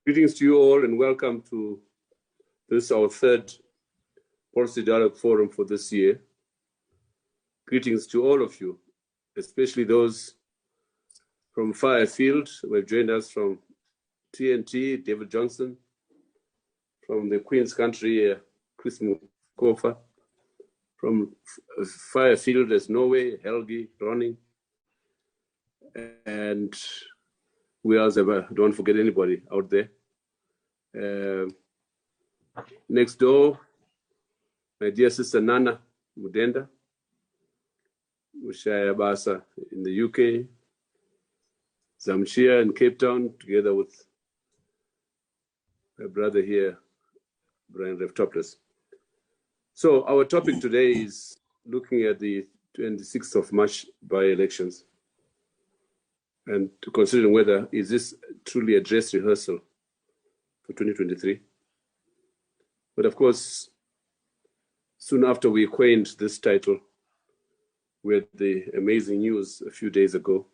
Greetings to you all and welcome to this, our third Policy Dialogue Forum for this year. Greetings to all of you, especially those from far afield who have joined us from TNT, David Johnson, from the Queen's Country, Chris Mukofa, from far afield as Norway, Helgi, Ronning, and we else ever don't forget anybody out there. Next door, my dear sister Nana Mudenda, Mushaya Basa in the UK, Zamshia in Cape Town, together with my brother here, Brian Reftopoulos. So our topic today is looking at the 26th of March by-elections and to consider whether is this truly a dress rehearsal for 2023. But of course, soon after we coined this title, we had the amazing news a few days ago,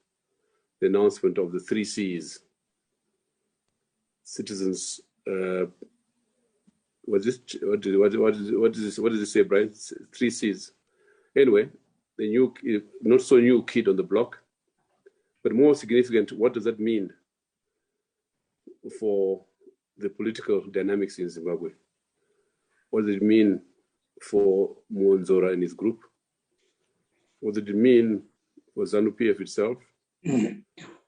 the announcement of the 3 C's. Citizens, what did it say, Brian? 3 C's. Anyway, the new, not so new kid on the block, but more significant, what does that mean for the political dynamics in Zimbabwe? What does it mean for Mwonzora and his group? What does it mean for ZANU-PF itself?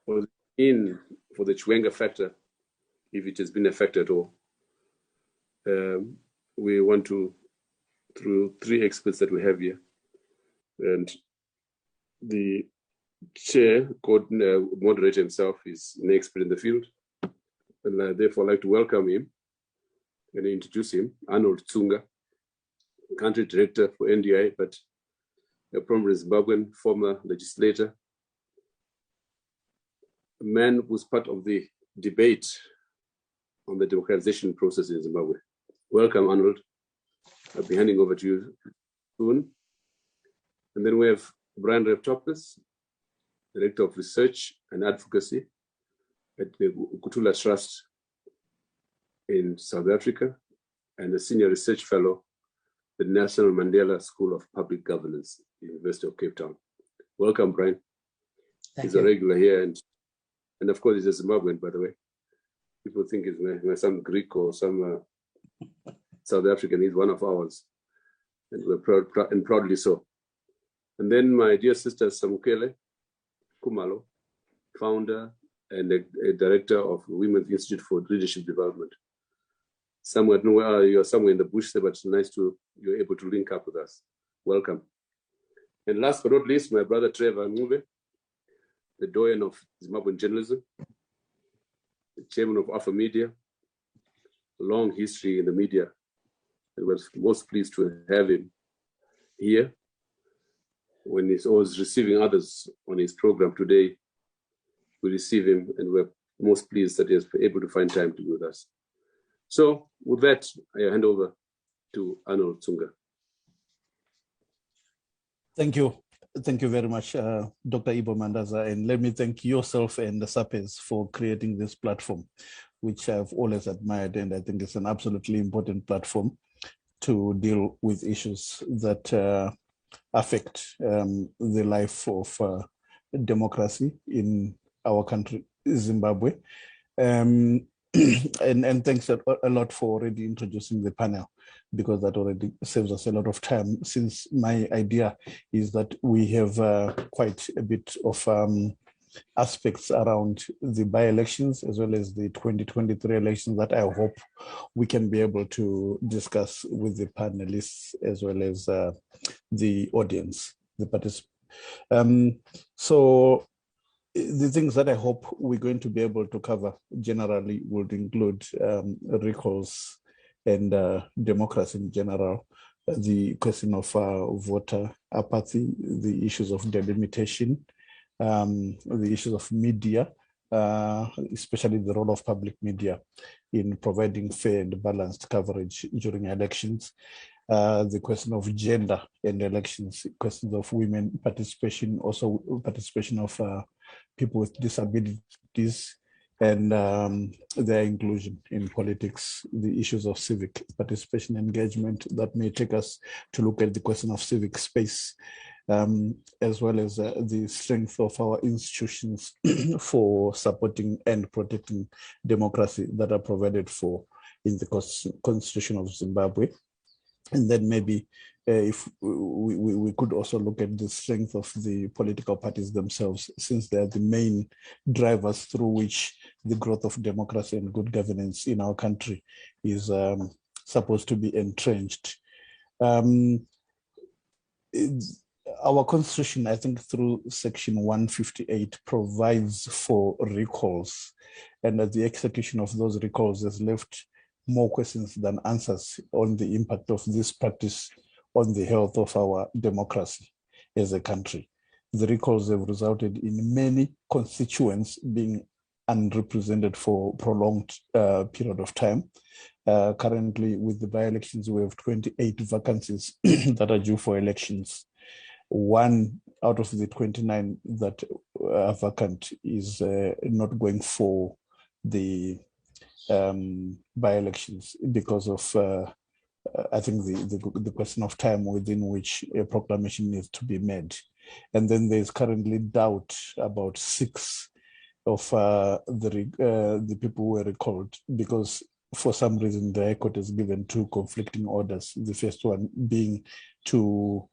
What does it mean for the Chiwenga factor if it has been affected at all. We want to, through three experts that we have here, and the chair, moderator himself, is an expert in the field, and I therefore like to welcome him and introduce him. Arnold Tsunga, country director for NDI, but a prominent Zimbabwean, former legislator, a man who's part of the debate on the democratization process in Zimbabwe. Welcome, Arnold. I'll be handing over to you soon. And then we have Brian Reptopoulos, Director of Research and Advocacy at the Kutula Trust in South Africa, and a Senior Research Fellow at the Nelson Mandela School of Public Governance, University of Cape Town. Welcome, Brian. He's a regular here, and of course, he's a Zimbabwean, by the way. People think he's some Greek or some South African. He's one of ours, and we're proud and proudly so. And then my dear sister Samukele Kumalo, founder and a director of Women's Institute for Leadership Development. Somewhere, I don't know where you're, somewhere in the bush there, but it's nice you're able to link up with us. Welcome. And last but not least, my brother Trevor Ngube, the doyen of Zimbabwean journalism, the chairman of Alpha Media, a long history in the media, and we're most pleased to have him here. When he's always receiving others on his program today, we receive him, and we're most pleased that he has been able to find time to be with us. So with that, I hand over to Arnold Tsunga. Thank you. Thank you very much, Dr. Ibo Mandaza. And let me thank yourself and the SAPES for creating this platform, which I've always admired. And I think it's an absolutely important platform to deal with issues that affect the life of democracy in our country, Zimbabwe. And thanks a lot for already introducing the panel, because that already saves us a lot of time, since my idea is that we have quite a bit of aspects around the by-elections as well as the 2023 elections that I hope we can be able to discuss with the panelists as well as the audience, the participants. So the things that I hope we're going to be able to cover generally would include recalls and democracy in general, the question of voter apathy, the issues of delimitation, the issues of media, especially the role of public media in providing fair and balanced coverage during elections, the question of gender and elections, questions of women participation, also participation of people with disabilities, and their inclusion in politics, the issues of civic participation engagement that may take us to look at the question of civic space, as well as the strength of our institutions for supporting and protecting democracy that are provided for in the Constitution of Zimbabwe. And then maybe if we could also look at the strength of the political parties themselves, since they are the main drivers through which the growth of democracy and good governance in our country is supposed to be entrenched. Our constitution, I think through section 158, provides for recalls, and the execution of those recalls has left more questions than answers on the impact of this practice on the health of our democracy as a country. The recalls have resulted in many constituents being unrepresented for a prolonged period of time. Currently, with the by-elections, we have 28 vacancies that are due for elections. One out of the 29 that are vacant is not going for the by-elections because of, I think, the question of time within which a proclamation needs to be made. And then there's currently doubt about 6 of the people who were recalled, because for some reason the High Court has given 2 conflicting orders. The first one being to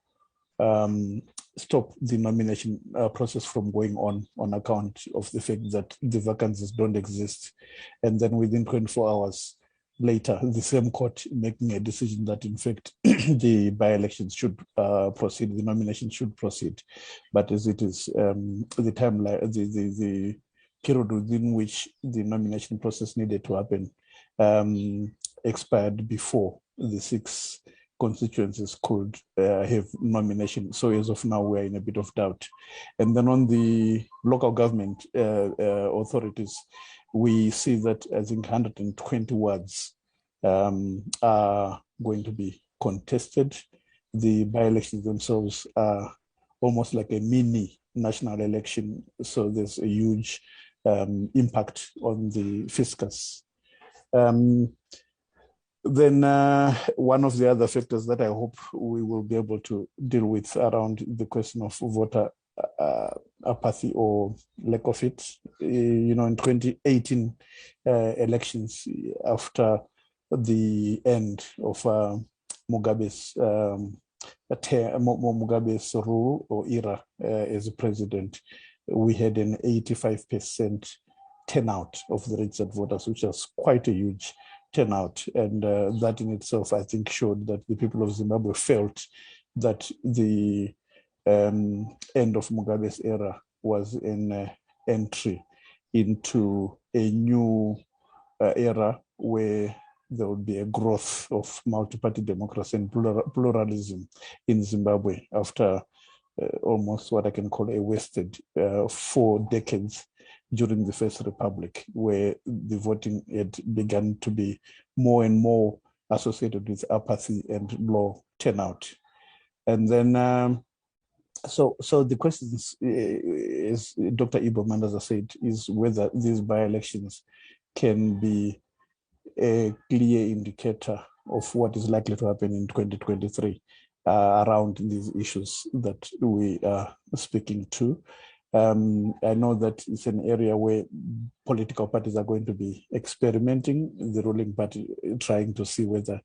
stop the nomination process from going on account of the fact that the vacancies don't exist. And then within 24 hours later, the same court making a decision that in fact the by-elections should proceed, the nomination should proceed. But as it is, the timeline, the period within which the nomination process needed to happen expired before the 6 constituencies could have nomination. So as of now, we're in a bit of doubt. And then on the local government authorities, we see that I think 120 wards are going to be contested. The by-elections themselves are almost like a mini national election. So there's a huge impact on the fiscus. Then one of the other factors that I hope we will be able to deal with around the question of voter apathy or lack of it. In 2018 elections, after the end of Mugabe's rule or era as president, we had an 85% turnout of the registered voters, which was quite a huge turnout. And that in itself, I think, showed that the people of Zimbabwe felt that the end of Mugabe's era was an entry into a new era where there would be a growth of multi-party democracy and pluralism in Zimbabwe after almost what I can call a wasted 4 decades during the First Republic, where the voting had begun to be more and more associated with apathy and low turnout. And then, so the question is, Dr. Ibo Mandaza said, is whether these by-elections can be a clear indicator of what is likely to happen in 2023 around these issues that we are speaking to. I know that it's an area where political parties are going to be experimenting, the ruling party trying to see whether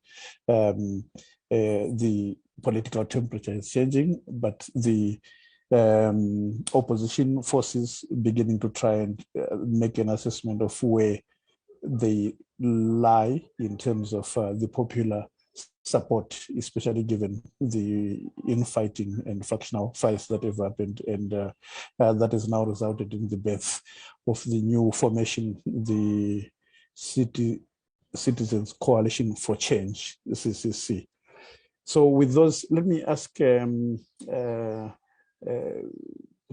the political temperature is changing, but the opposition forces beginning to try and make an assessment of where they lie in terms of the popular support, especially given the infighting and factional fights that have happened, and that has now resulted in the birth of the new formation, the Citizens Coalition for Change, the CCC. So with those, let me ask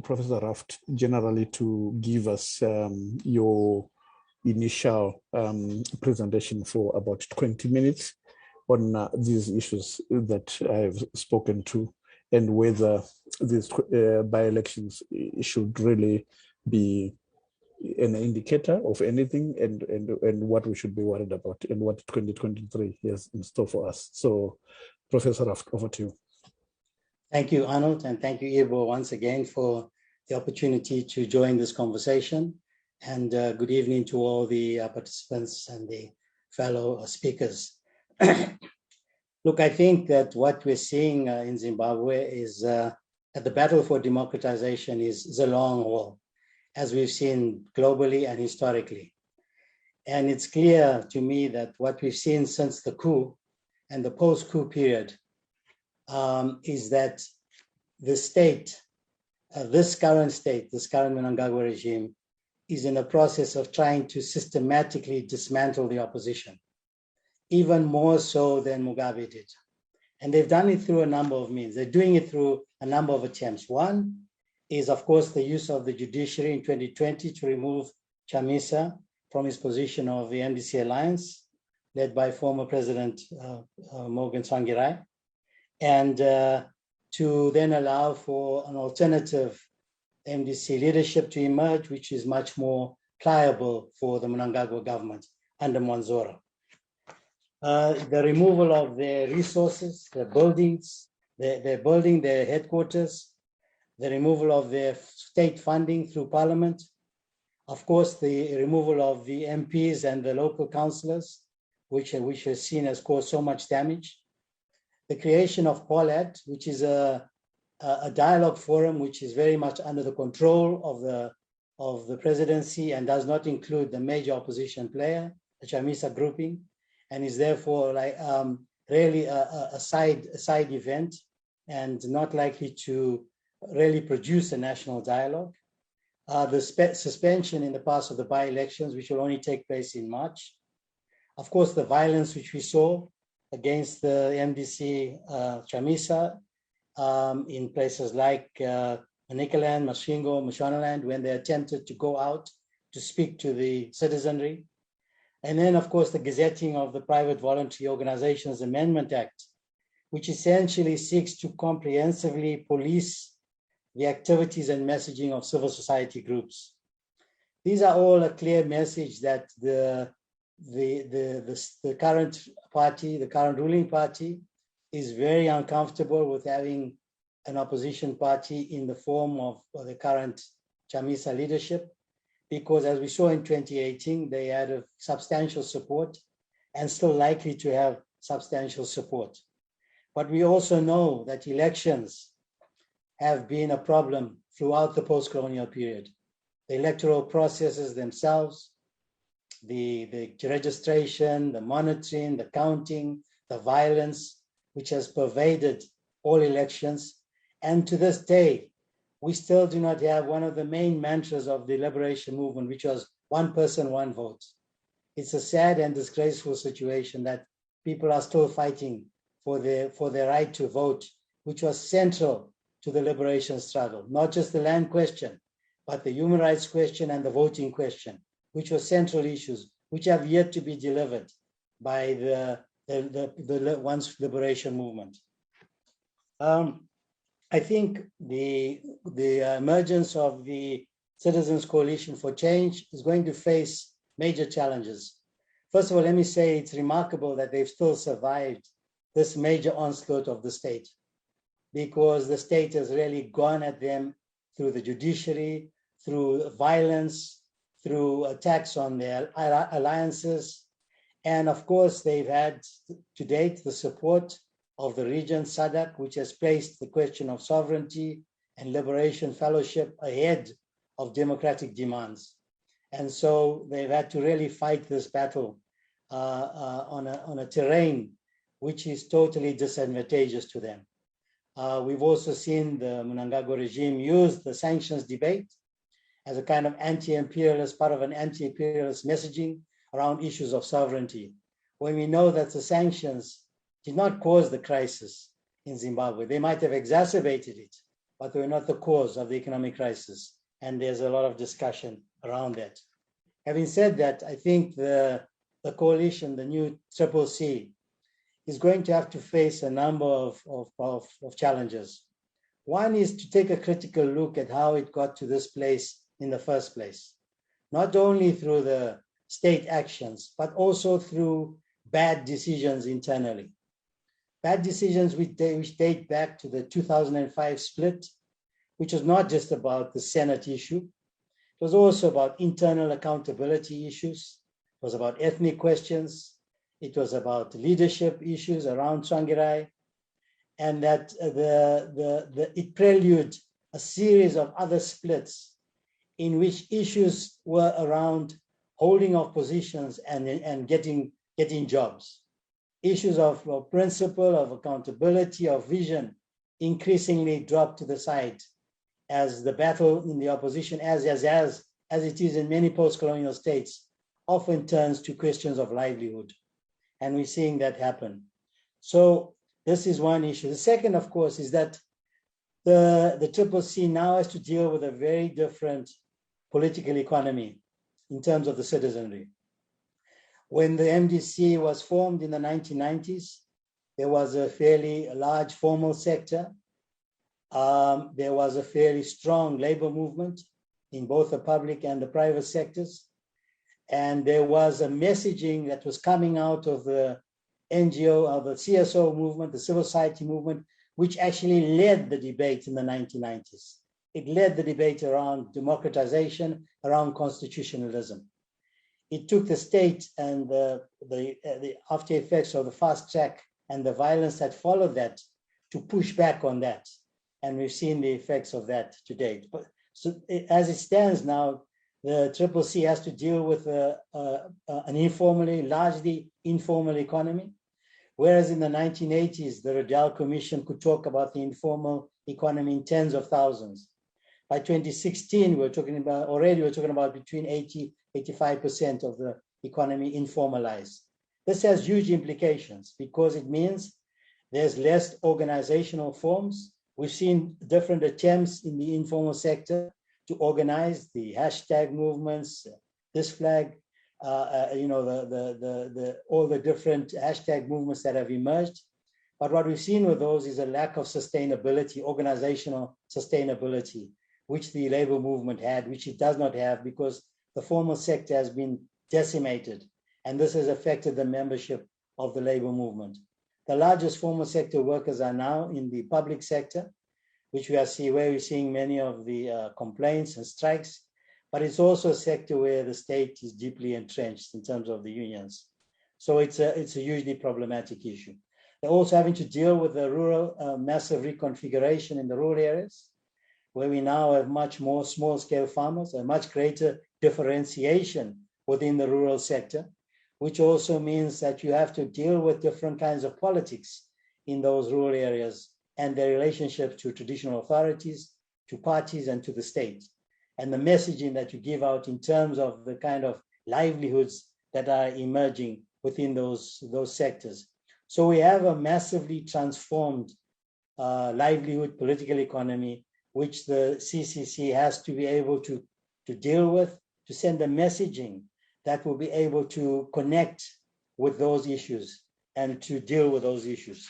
Professor Raft generally to give us your initial presentation for about 20 minutes on these issues that I've spoken to, and whether these by-elections should really be an indicator of anything, and what we should be worried about, and what 2023 has in store for us. So, Professor Raft, over to you. Thank you, Arnold, and thank you, Ibo, once again for the opportunity to join this conversation. And good evening to all the participants and the fellow speakers. Look, I think that what we're seeing in Zimbabwe is that the battle for democratization is a long haul, as we've seen globally and historically. And it's clear to me that what we've seen since the coup and the post-coup period is that the state, this current Mnangagwa regime, is in a process of trying to systematically dismantle the opposition, even more so than Mugabe did. And they've done it through a number of means. They're doing it through a number of attempts. One is, of course, the use of the judiciary in 2020 to remove Chamisa from his position of the MDC alliance, led by former President Morgan Tsvangirai, and to then allow for an alternative MDC leadership to emerge, which is much more pliable for the Mnangagwa government under Mwanzora. The removal of their resources, their buildings, they're building their headquarters, the removal of their state funding through parliament, of course, the removal of the MPs and the local councillors, which has seen has caused so much damage, the creation of POLAD, which is a a dialogue forum which is very much under the control of the presidency and does not include the major opposition player, the Chamisa grouping, and is therefore like really a side event and not likely to really produce a national dialogue. The suspension in the past of the by-elections, which will only take place in March. Of course, the violence which we saw against the MDC Chamisa in places like Manicaland, Masvingo, Mashonaland, when they attempted to go out to speak to the citizenry. And then, of course, the gazetting of the Private Voluntary Organizations Amendment Act, which essentially seeks to comprehensively police the activities and messaging of civil society groups. These are all a clear message that the current party, the current ruling party, is very uncomfortable with having an opposition party in the form of the current Chamisa leadership, because as we saw in 2018, they had a substantial support and still likely to have substantial support. But we also know that elections have been a problem throughout the post-colonial period. The electoral processes themselves, the registration, the monitoring, the counting, the violence, which has pervaded all elections. And to this day, we still do not have one of the main mantras of the liberation movement, which was one person, one vote. It's a sad and disgraceful situation that people are still fighting for their right to vote, which was central to the liberation struggle, not just the land question, but the human rights question and the voting question, which were central issues, which have yet to be delivered by the once liberation movement. I think the emergence of the Citizens Coalition for Change is going to face major challenges. First of all, let me say it's remarkable that they've still survived this major onslaught of the state, because the state has really gone at them through the judiciary, through violence, through attacks on their alliances. And of course, they've had to date the support of the region SADC, which has placed the question of sovereignty and liberation fellowship ahead of democratic demands. And so they've had to really fight this battle on a terrain which is totally disadvantageous to them. We've also seen the Mnangagwa regime use the sanctions debate as a kind of anti-imperialist, part of an anti-imperialist messaging around issues of sovereignty, when we know that the sanctions did not cause the crisis in Zimbabwe. They might have exacerbated it, but they were not the cause of the economic crisis. And there's a lot of discussion around that. Having said that, I think the coalition, the new CCC, is going to have to face a number of challenges. One is to take a critical look at how it got to this place in the first place, not only through the state actions, but also through bad decisions internally. Bad decisions which date back to the 2005 split, which was not just about the Senate issue. It was also about internal accountability issues. It was about ethnic questions. It was about leadership issues around Tsvangirai, and that it prelude a series of other splits in which issues were around holding of positions and getting jobs. Issues of principle, of accountability, of vision increasingly dropped to the side as the battle in the opposition, as it is in many post-colonial states, often turns to questions of livelihood. And we're seeing that happen. So this is one issue. The second, of course, is that the CCC now has to deal with a very different political economy in terms of the citizenry. When the MDC was formed in the 1990s, there was a fairly large formal sector. There was a fairly strong labor movement in both the public and the private sectors. And there was a messaging that was coming out of the NGO, of the CSO movement, the civil society movement, which actually led the debate in the 1990s. It led the debate around democratization, around constitutionalism. It took the state and the after effects of the fast track and the violence that followed that to push back on that. and we've seen the effects of that to date. But so as it stands now, the CCC has to deal with an largely informal economy, whereas in the 1980s, the Rehearsal Commission could talk about the informal economy in tens of thousands. By 2016, we're talking about between 80-85% of the economy informalized. This has huge implications because it means there's less organizational forms. We've seen different attempts in the informal sector to organize the hashtag movements, this flag, all the different hashtag movements that have emerged. But what we've seen with those is a lack of sustainability, organizational sustainability, which the labor movement had, which it does not have because the formal sector has been decimated. And this has affected the membership of the labor movement. The largest formal sector workers are now in the public sector, which where we're seeing many of the complaints and strikes, but it's also a sector where the state is deeply entrenched in terms of the unions. So it's a hugely problematic issue. They're also having to deal with the rural massive reconfiguration in the rural areas, where we now have much more small-scale farmers, a much greater differentiation within the rural sector, which also means that you have to deal with different kinds of politics in those rural areas and their relationship to traditional authorities, to parties, and to the state. And the messaging that you give out in terms of the kind of livelihoods that are emerging within those sectors. So we have a massively transformed livelihood political economy, which the CCC has to be able to deal with, to send a messaging that will be able to connect with those issues and to deal with those issues.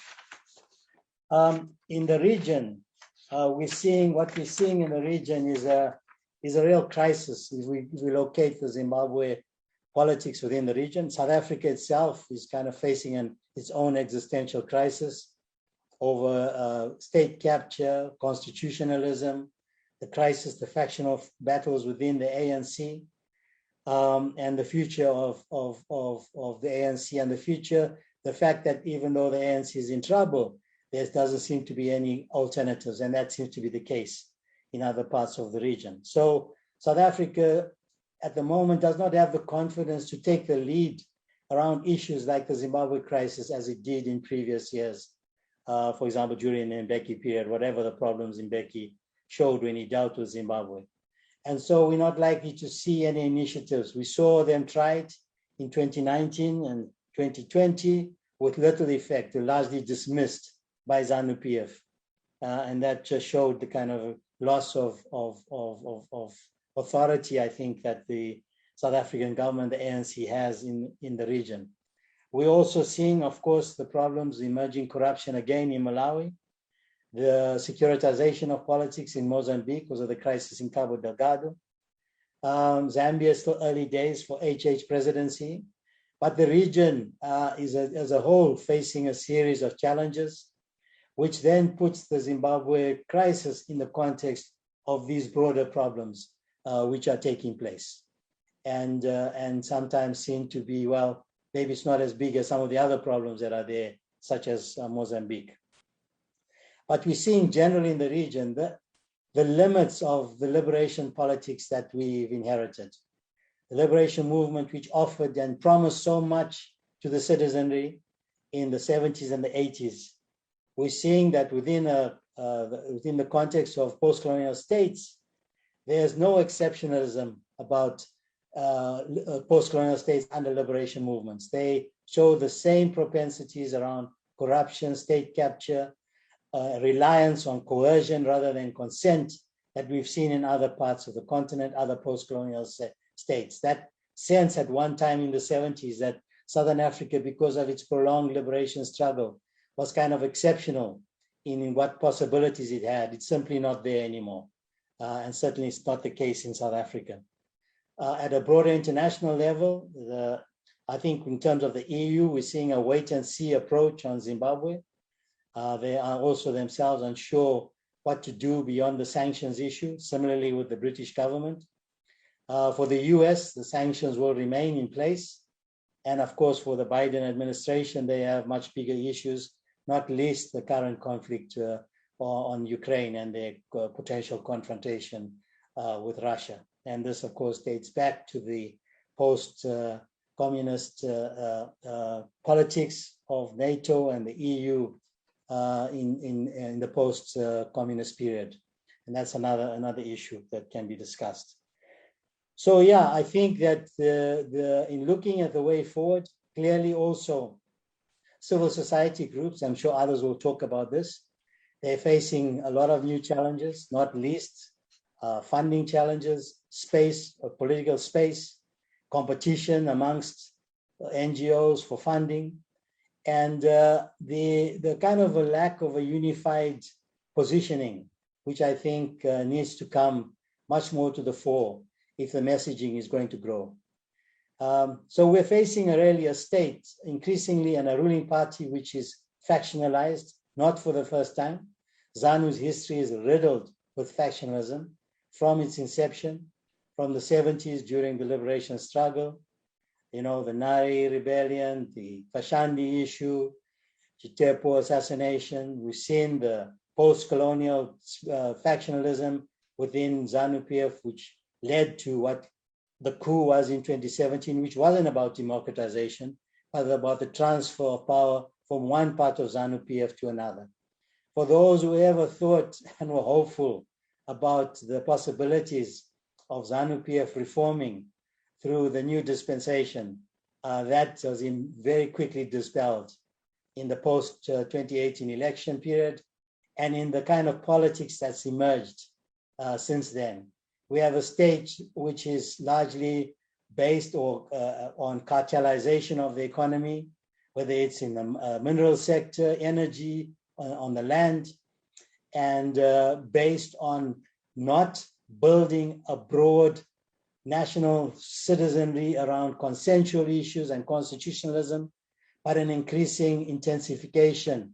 In the region, what we're seeing in the region is a real crisis. If we locate the Zimbabwe politics within the region, South Africa itself is kind of facing its own existential crisis over state capture, constitutionalism, the crisis, the factional battles within the ANC, and the future of the ANC and the future, the fact that even though the ANC is in trouble, there doesn't seem to be any alternatives, and that seems to be the case in other parts of the region. So South Africa at the moment does not have the confidence to take the lead around issues like the Zimbabwe crisis as it did in previous years. For example, during the Mbeki period, whatever the problems Mbeki showed when he dealt with Zimbabwe. And so we're not likely to see any initiatives. We saw them tried in 2019 and 2020 with little effect. They're largely dismissed by ZANU-PF. And that just showed the kind of loss of authority, I think, that the South African government, the ANC, has in the region. We're also seeing, of course, the problems, emerging corruption again in Malawi, the securitization of politics in Mozambique because of the crisis in Cabo Delgado. Zambia is still early days for HH presidency, but the region is as a whole facing a series of challenges, which then puts the Zimbabwe crisis in the context of these broader problems which are taking place, and sometimes seem to be, well, maybe it's not as big as some of the other problems that are there, such as Mozambique. But we're seeing generally in the region the limits of the liberation politics that we've inherited. The liberation movement, which offered and promised so much to the citizenry in the 70s and the 80s. We're seeing that within the context of post-colonial states, there's no exceptionalism about post-colonial states under liberation movements. They show the same propensities around corruption, state capture, reliance on coercion rather than consent that we've seen in other parts of the continent, other post-colonial states. That sense at one time in the 70s that Southern Africa, because of its prolonged liberation struggle, was kind of exceptional in what possibilities it had. It's simply not there anymore. And certainly it's not the case in South Africa. At a broader international level, I think in terms of the EU, we're seeing a wait and see approach on Zimbabwe. They are also themselves unsure what to do beyond the sanctions issue, similarly with the British government. For the US, the sanctions will remain in place. And of course, for the Biden administration, they have much bigger issues, not least the current conflict on Ukraine and their potential confrontation with Russia. And this, of course, dates back to the post-communist politics of NATO and the EU in the post-communist period. And that's another issue that can be discussed. So yeah, I think that in looking at the way forward, clearly also civil society groups, I'm sure others will talk about this, they're facing a lot of new challenges, not least funding challenges, space, political space, competition amongst NGOs for funding, and the kind of a lack of a unified positioning, which I think needs to come much more to the fore if the messaging is going to grow. So we're facing really a state increasingly and a ruling party which is factionalized, not for the first time. ZANU's history is riddled with factionalism from its inception, from the 70s during the liberation struggle, you know, the Nari rebellion, the Fashandi issue, Chitepo assassination. We've seen the post-colonial factionalism within ZANU-PF, which led to what the coup was in 2017, which wasn't about democratization, but about the transfer of power from one part of ZANU-PF to another. For those who ever thought and were hopeful about the possibilities of ZANU-PF reforming through the new dispensation, that was very quickly dispelled in the post-2018 election period and in the kind of politics that's emerged since then. We have a state which is largely based on cartelization of the economy, whether it's in the mineral sector, energy, on the land, and based on not building a broad national citizenry around consensual issues and constitutionalism, but an increasing intensification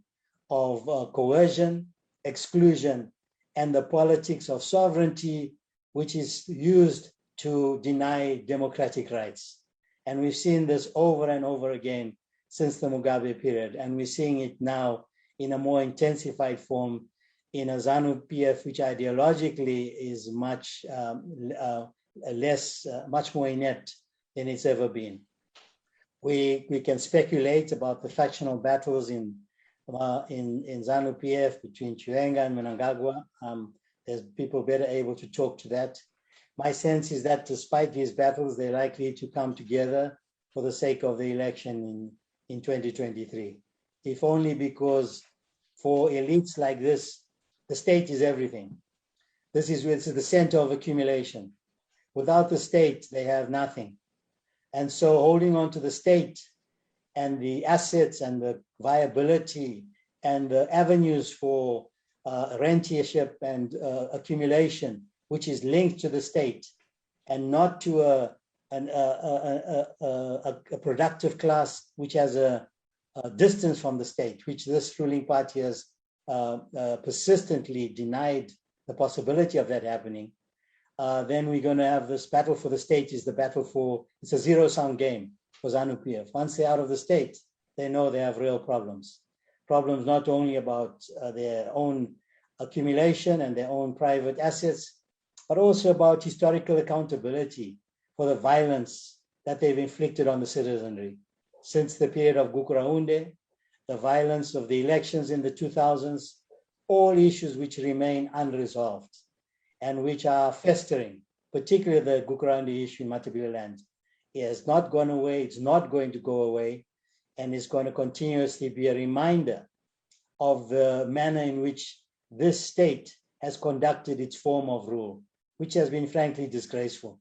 of coercion, exclusion, and the politics of sovereignty, which is used to deny democratic rights. And we've seen this over and over again since the Mugabe period, and we're seeing it now in a more intensified form in a ZANU-PF, which ideologically is much much more inept than it's ever been. We can speculate about the factional battles in ZANU-PF between Chiwenga and Mnangagwa. There's people better able to talk to that. My sense is that despite these battles, they're likely to come together for the sake of the election in 2023. If only because for elites like this, the state is everything. This is the center of accumulation. Without the state, they have nothing. And so holding on to the state and the assets and the viability and the avenues for rentiership and accumulation, which is linked to the state and not to a productive class which has a distance from the state, which this ruling party has persistently denied the possibility of that happening, then we're going to have this battle for the state is the battle for, it's a zero-sum game for ZANU-PF. Once they're out of the state, they know they have real problems. Problems not only about their own accumulation and their own private assets, but also about historical accountability for the violence that they've inflicted on the citizenry. Since the period of Gukuraunde, the violence of the elections in the 2000s, all issues which remain unresolved and which are festering, particularly the Gukuraunde issue in Matabeleland. It has not gone away, it's not going to go away, and it's going to continuously be a reminder of the manner in which this state has conducted its form of rule, which has been frankly disgraceful.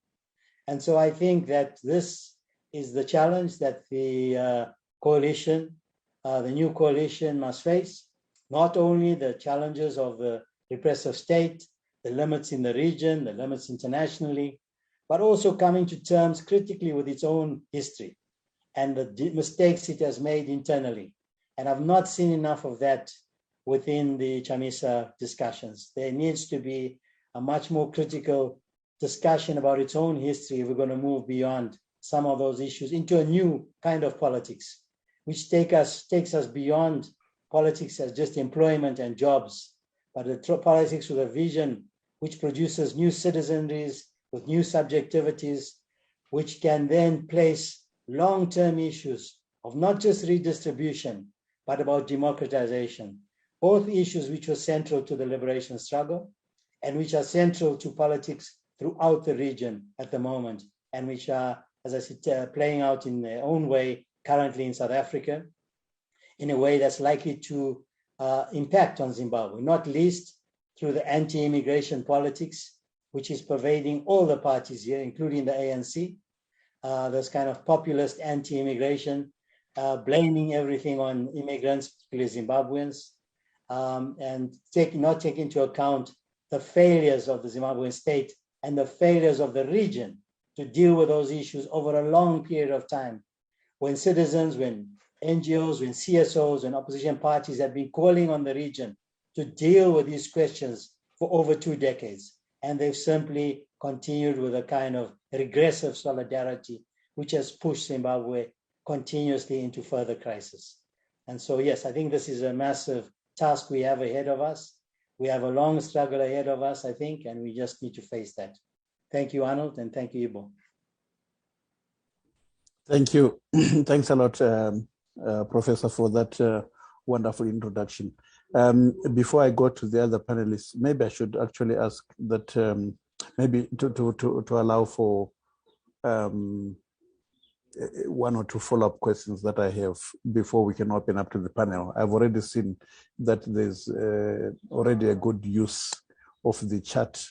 And so I think that this is the challenge that the coalition, the new coalition must face, not only the challenges of the repressive state, the limits in the region, the limits internationally, but also coming to terms critically with its own history and the mistakes it has made internally. And I've not seen enough of that within the Chamisa discussions. There needs to be a much more critical discussion about its own history if we're going to move beyond some of those issues into a new kind of politics, which takes us beyond politics as just employment and jobs, but a politics with a vision which produces new citizenries with new subjectivities, which can then place long-term issues of not just redistribution, but about democratization. Both issues which were central to the liberation struggle and which are central to politics throughout the region at the moment, and which are, as I said, playing out in their own way currently in South Africa, in a way that's likely to impact on Zimbabwe, not least through the anti-immigration politics, which is pervading all the parties here, including the ANC. This kind of populist anti-immigration, blaming everything on immigrants, particularly Zimbabweans, and not taking into account the failures of the Zimbabwean state and the failures of the region to deal with those issues over a long period of time. When citizens, when NGOs, when CSOs, and opposition parties have been calling on the region to deal with these questions for over 2 decades. And they've simply continued with a kind of regressive solidarity, which has pushed Zimbabwe continuously into further crisis. And so, yes, I think this is a massive task we have ahead of us. We have a long struggle ahead of us, I think, and we just need to face that. Thank you, Arnold, and thank you, Ibo. Thank you. Thanks a lot, Professor, for that wonderful introduction. Before I go to the other panelists, maybe I should actually ask that maybe to allow for 1 or 2 follow-up questions that I have before we can open up to the panel. I've already seen that there's already a good use of the chat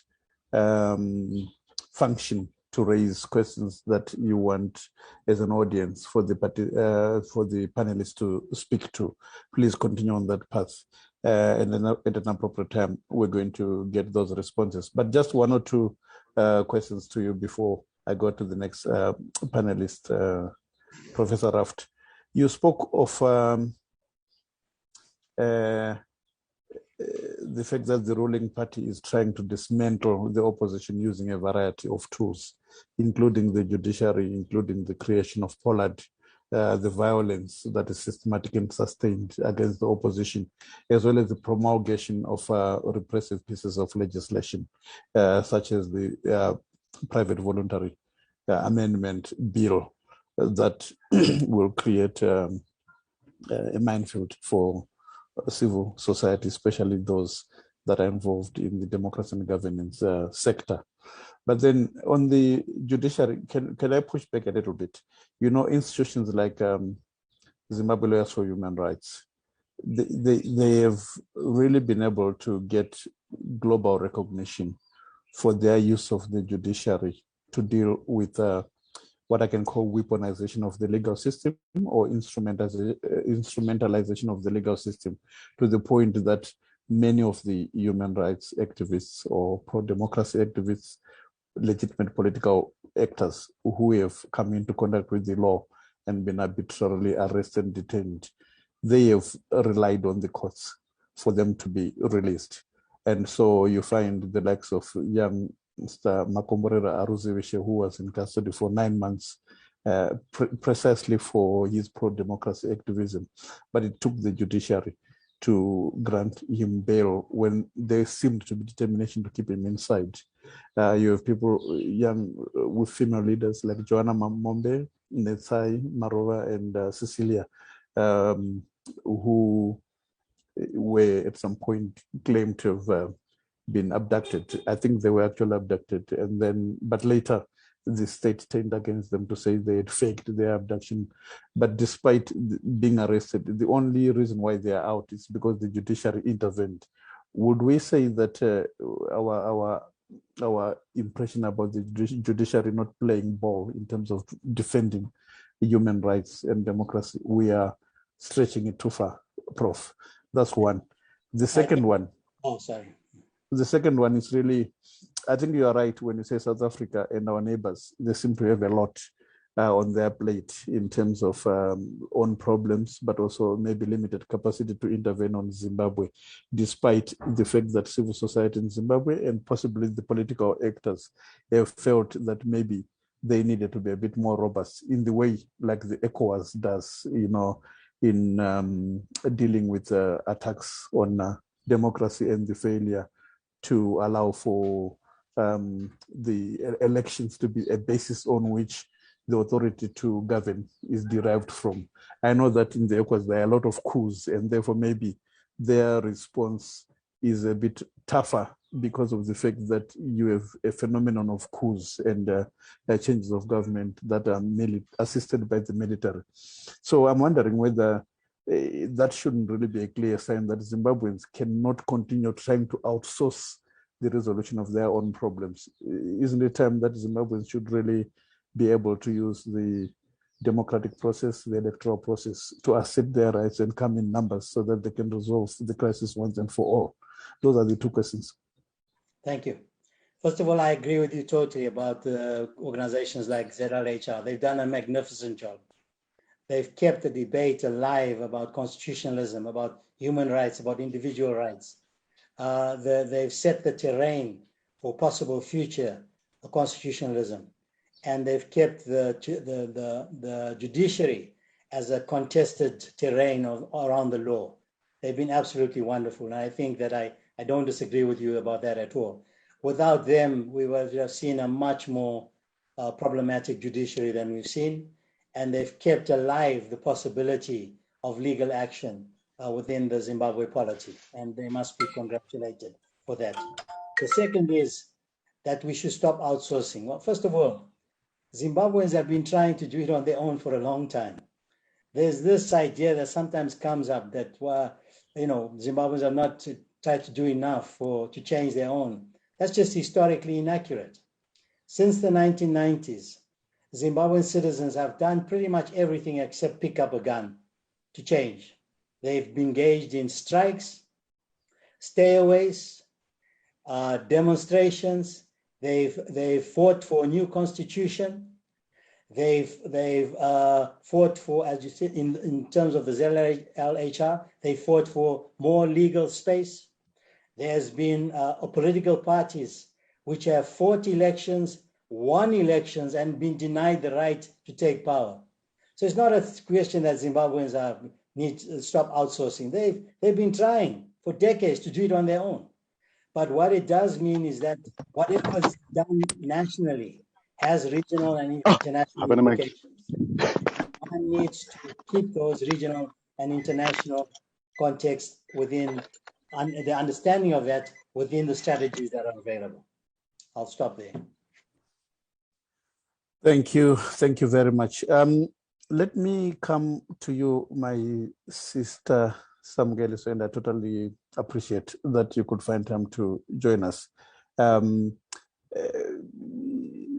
function to raise questions that you want as an audience for the panelists to speak to. Please continue on that path. And then at an appropriate time, we're going to get those responses. But just 1 or 2 questions to you before I go to the next panelist, Professor Raft. You spoke of the fact that the ruling party is trying to dismantle the opposition using a variety of tools, including the judiciary, including the creation of Pollard, the violence that is systematic and sustained against the opposition, as well as the promulgation of repressive pieces of legislation, such as the private voluntary amendment bill that will create a minefield for civil society, especially those that are involved in the democracy and governance sector. But then on the judiciary, can I push back a little bit? You know, institutions like Zimbabwe Lawyers for Human Rights, they have really been able to get global recognition for their use of the judiciary to deal with what I can call weaponization of the legal system or instrumentalization of the legal system, to the point that many of the human rights activists or pro-democracy activists, legitimate political actors who have come into contact with the law and been arbitrarily arrested and detained, they have relied on the courts for them to be released. And so you find the likes of young Mr. Makomborera Aruzewishe, who was in custody for 9 months, precisely for his pro-democracy activism. But it took the judiciary to grant him bail when there seemed to be determination to keep him inside. You have people young with female leaders like Joanna Mombe, Netsai Marova, and Cecilia, who were at some point claimed to have been abducted. I think they were actually abducted, and then, but later the state turned against them to say they had faked their abduction. But despite being arrested, the only reason why they are out is because the judiciary intervened. Would we say that our impression about the judiciary not playing ball in terms of defending human rights and democracy, we are stretching it too far, Prof? That's one. The second one. Oh, sorry. The second one is really, I think you are right when you say South Africa and our neighbors, they seem to have a lot on their plate in terms of own problems, but also maybe limited capacity to intervene on Zimbabwe, despite the fact that civil society in Zimbabwe and possibly the political actors have felt that maybe they needed to be a bit more robust in the way like the ECOWAS does, you know, in dealing with attacks on democracy and the failure to allow for the elections to be a basis on which the authority to govern is derived from. I know that in the ECOWAS there are a lot of coups, and therefore maybe their response is a bit tougher because of the fact that you have a phenomenon of coups and changes of government that are assisted by the military. So I'm wondering whether that shouldn't really be a clear sign that Zimbabweans cannot continue trying to outsource the resolution of their own problems. Isn't it time that Zimbabweans should really be able to use the democratic process, the electoral process, to assert their rights and come in numbers so that they can resolve the crisis once and for all? Those are the two questions. Thank you. First of all, I agree with you totally about the organizations like ZLHR. They've done a magnificent job. They've kept the debate alive about constitutionalism, about human rights, about individual rights. They've set the terrain for possible future constitutionalism. And they've kept the judiciary as a contested terrain around the law. They've been absolutely wonderful. And I think that I don't disagree with you about that at all. Without them, we would have seen a much more problematic judiciary than we've seen. And they've kept alive the possibility of legal action within the Zimbabwe polity. And they must be congratulated for that. The second is that we should stop outsourcing. Well, first of all, Zimbabweans have been trying to do it on their own for a long time. There's this idea that sometimes comes up that, Zimbabweans have not tried to do enough to change their own. That's just historically inaccurate. Since the 1990s, Zimbabwean citizens have done pretty much everything except pick up a gun to change. They've been engaged in strikes, stayaways, demonstrations. They've fought for a new constitution. They've fought for, as you said, in terms of the ZLHR, they fought for more legal space. There's been political parties which have fought elections, won elections, and been denied the right to take power. So it's not a question that Zimbabweans need to stop outsourcing. They've been trying for decades to do it on their own. But what it does mean is that whatever is done nationally has regional and international implications. One needs to keep those regional and international contexts within, the understanding of that within the strategies that are available. I'll stop there. Thank you. Thank you very much. Let me come to you, my sister Samgeliso, and I totally appreciate that you could find time to join us.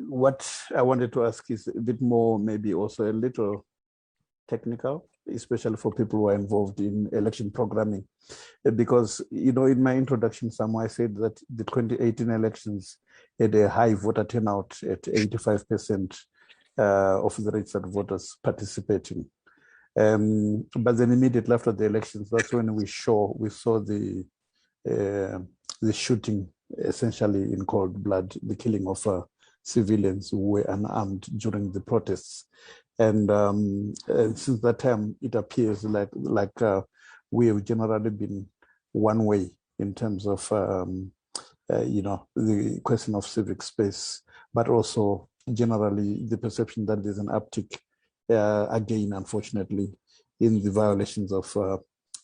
What I wanted to ask is a bit more, maybe also a little technical, especially for people who are involved in election programming. Because, in my introduction, I said that the 2018 elections had a high voter turnout at 85% of the registered voters participating. But then immediately after the elections, that's when we saw the shooting, essentially in cold blood, the killing of civilians who were unarmed during the protests. And since that time, it appears like we have generally been one way in terms of the question of civic space, but also generally the perception that there's an uptick again, unfortunately, in the violations of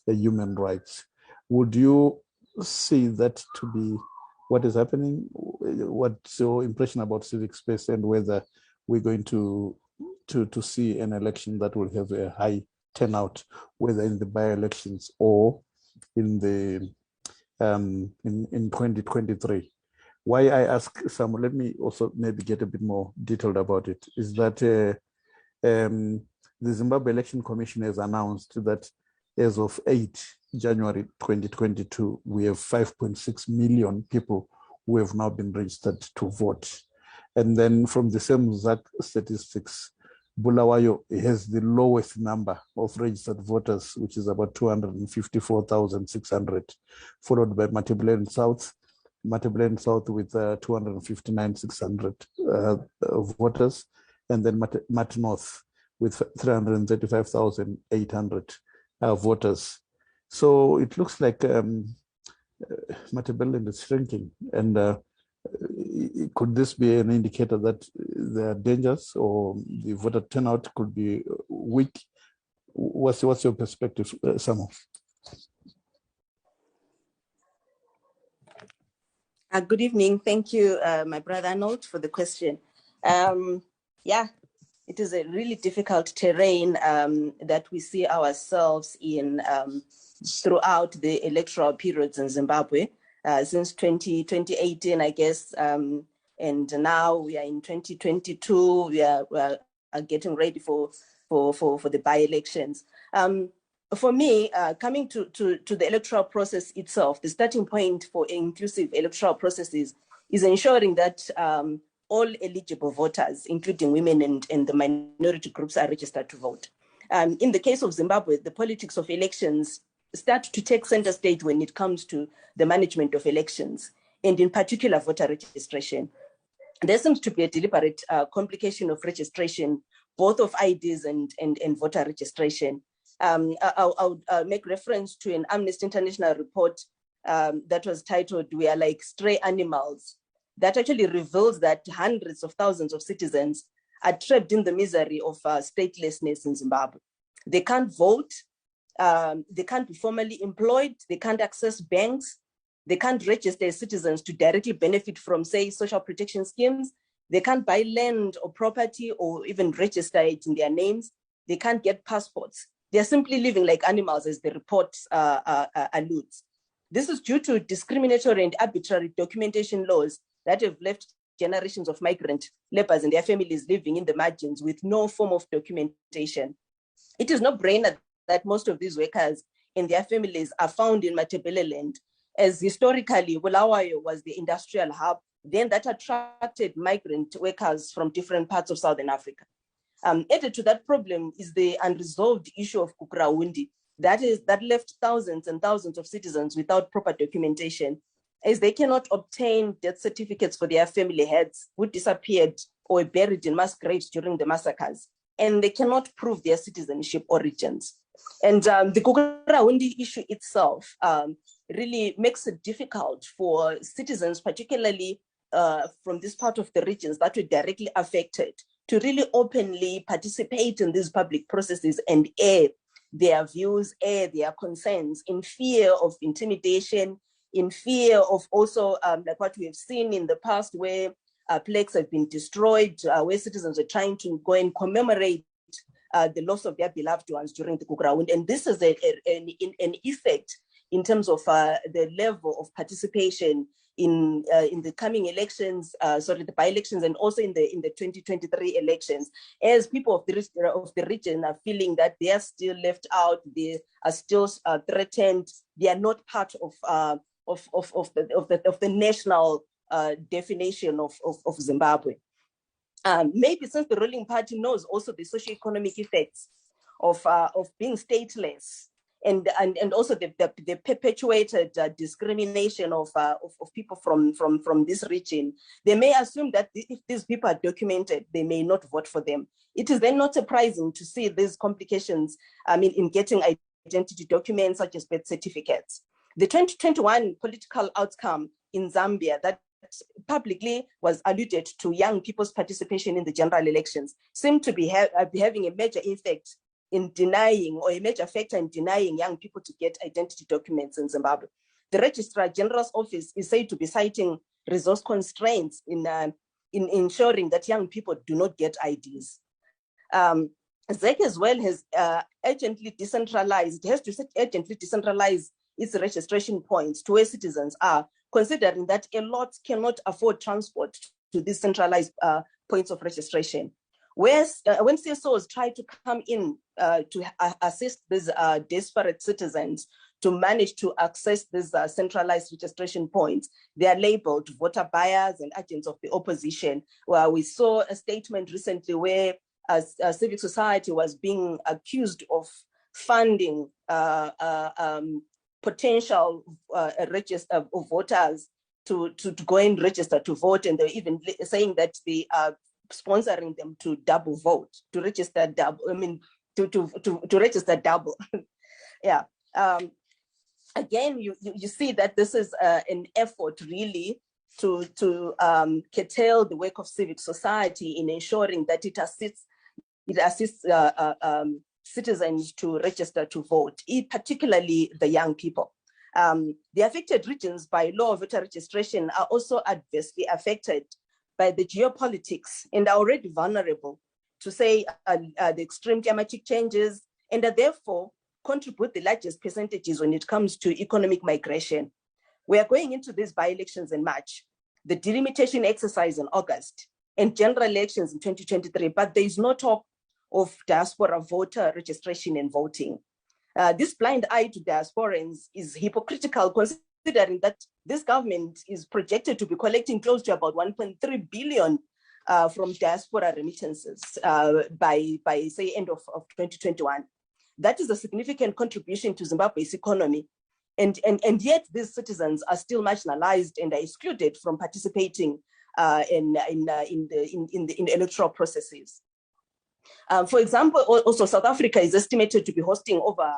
human rights. Would you see that to be what is happening? What's your impression about civic space, and whether we're going to see an election that will have a high turnout, whether in the by-elections or in the in 2023? Why I ask some, let me also maybe get a bit more detailed about it, is that the Zimbabwe Election Commission has announced that as of 8 January 2022, we have 5.6 million people who have now been registered to vote. And then from the same exact statistics, Bulawayo has the lowest number of registered voters, which is about 254,600, followed by Matabeleland South with 259,600 voters, and then Mat North with 335,800 voters. So it looks like Matabeleland is shrinking, and could this be an indicator that there are dangers or the voter turnout could be weak? What's your perspective, Samuel? Good evening. Thank you, my brother Arnold, for the question. Yeah, it is a really difficult terrain that we see ourselves in throughout the electoral periods in Zimbabwe since 2018, I guess, and now we are in 2022. We are getting ready for the by-elections. For me, coming to the electoral process itself, the starting point for inclusive electoral processes is ensuring that all eligible voters, including women and the minority groups, are registered to vote. In the case of Zimbabwe, the politics of elections start to take center stage when it comes to the management of elections, and in particular, voter registration. There seems to be a deliberate complication of registration, both of IDs and voter registration. I'll make reference to an Amnesty International report that was titled "We Are Like Stray Animals," that actually reveals that hundreds of thousands of citizens are trapped in the misery of statelessness in Zimbabwe. They can't vote, they can't be formally employed, they can't access banks, they can't register as citizens to directly benefit from, say, social protection schemes, they can't buy land or property or even register it in their names, they can't get passports. They're simply living like animals, as the report alludes. This is due to discriminatory and arbitrary documentation laws that have left generations of migrant laborers and their families living in the margins with no form of documentation. It is no brainer that most of these workers and their families are found in Matabeleland, as historically Bulawayo was the industrial hub, then that attracted migrant workers from different parts of Southern Africa. Added to that problem is the unresolved issue of Kukuraundi, that left thousands and thousands of citizens without proper documentation, as they cannot obtain death certificates for their family heads who disappeared or were buried in mass graves during the massacres, and they cannot prove their citizenship origins. And the Kukuraundi issue itself really makes it difficult for citizens, particularly from this part of the regions that were directly affected, to really openly participate in these public processes and air their views, air their concerns, in fear of intimidation, in fear of also like what we have seen in the past, where plaques have been destroyed, where citizens are trying to go and commemorate the loss of their beloved ones during the Kukuraundi. And this is an effect in terms of the level of participation in the coming elections, the by-elections, and also in the 2023 elections, as people of the region are feeling that they are still left out, they are still threatened, they are not part of the national definition of Zimbabwe. Maybe since the ruling party knows also the socioeconomic effects of being stateless, and also the perpetuated discrimination of people from this region, they may assume that if these people are documented, they may not vote for them. It is then not surprising to see these complications, in getting identity documents such as birth certificates. The 2021 political outcome in Zambia that publicly was alluded to young people's participation in the general elections seemed to be having a major effect in denying, or a major factor in denying young people to get identity documents in Zimbabwe. The Registrar General's office is said to be citing resource constraints in ensuring that young people do not get IDs. ZEC as well has urgently decentralized its registration points to where citizens are, considering that a lot cannot afford transport to these centralized points of registration. When CSOs try to come in to assist these desperate citizens to manage to access these centralized registration points, they are labeled voter buyers and agents of the opposition. Well, we saw a statement recently where civic society was being accused of funding potential voters to go and register to vote, and they're even saying that they are sponsoring them to double vote, to register double. To register double. Yeah. again, you see that this is an effort really to curtail the work of civic society in ensuring that it assists citizens to register to vote, particularly the young people. The affected regions by law of voter registration are also adversely affected by the geopolitics and are already vulnerable to, say, the extreme climatic changes, and are therefore contribute the largest percentages when it comes to economic migration. We are going into these by-elections in March, the delimitation exercise in August, and general elections in 2023, but there is no talk of diaspora voter registration and voting. This blind eye to diasporans is hypocritical, considering that this government is projected to be collecting close to about 1.3 billion from diaspora remittances by say, end of 2021. That is a significant contribution to Zimbabwe's economy. And yet these citizens are still marginalized and are excluded from participating in the electoral processes. For example, also South Africa is estimated to be hosting over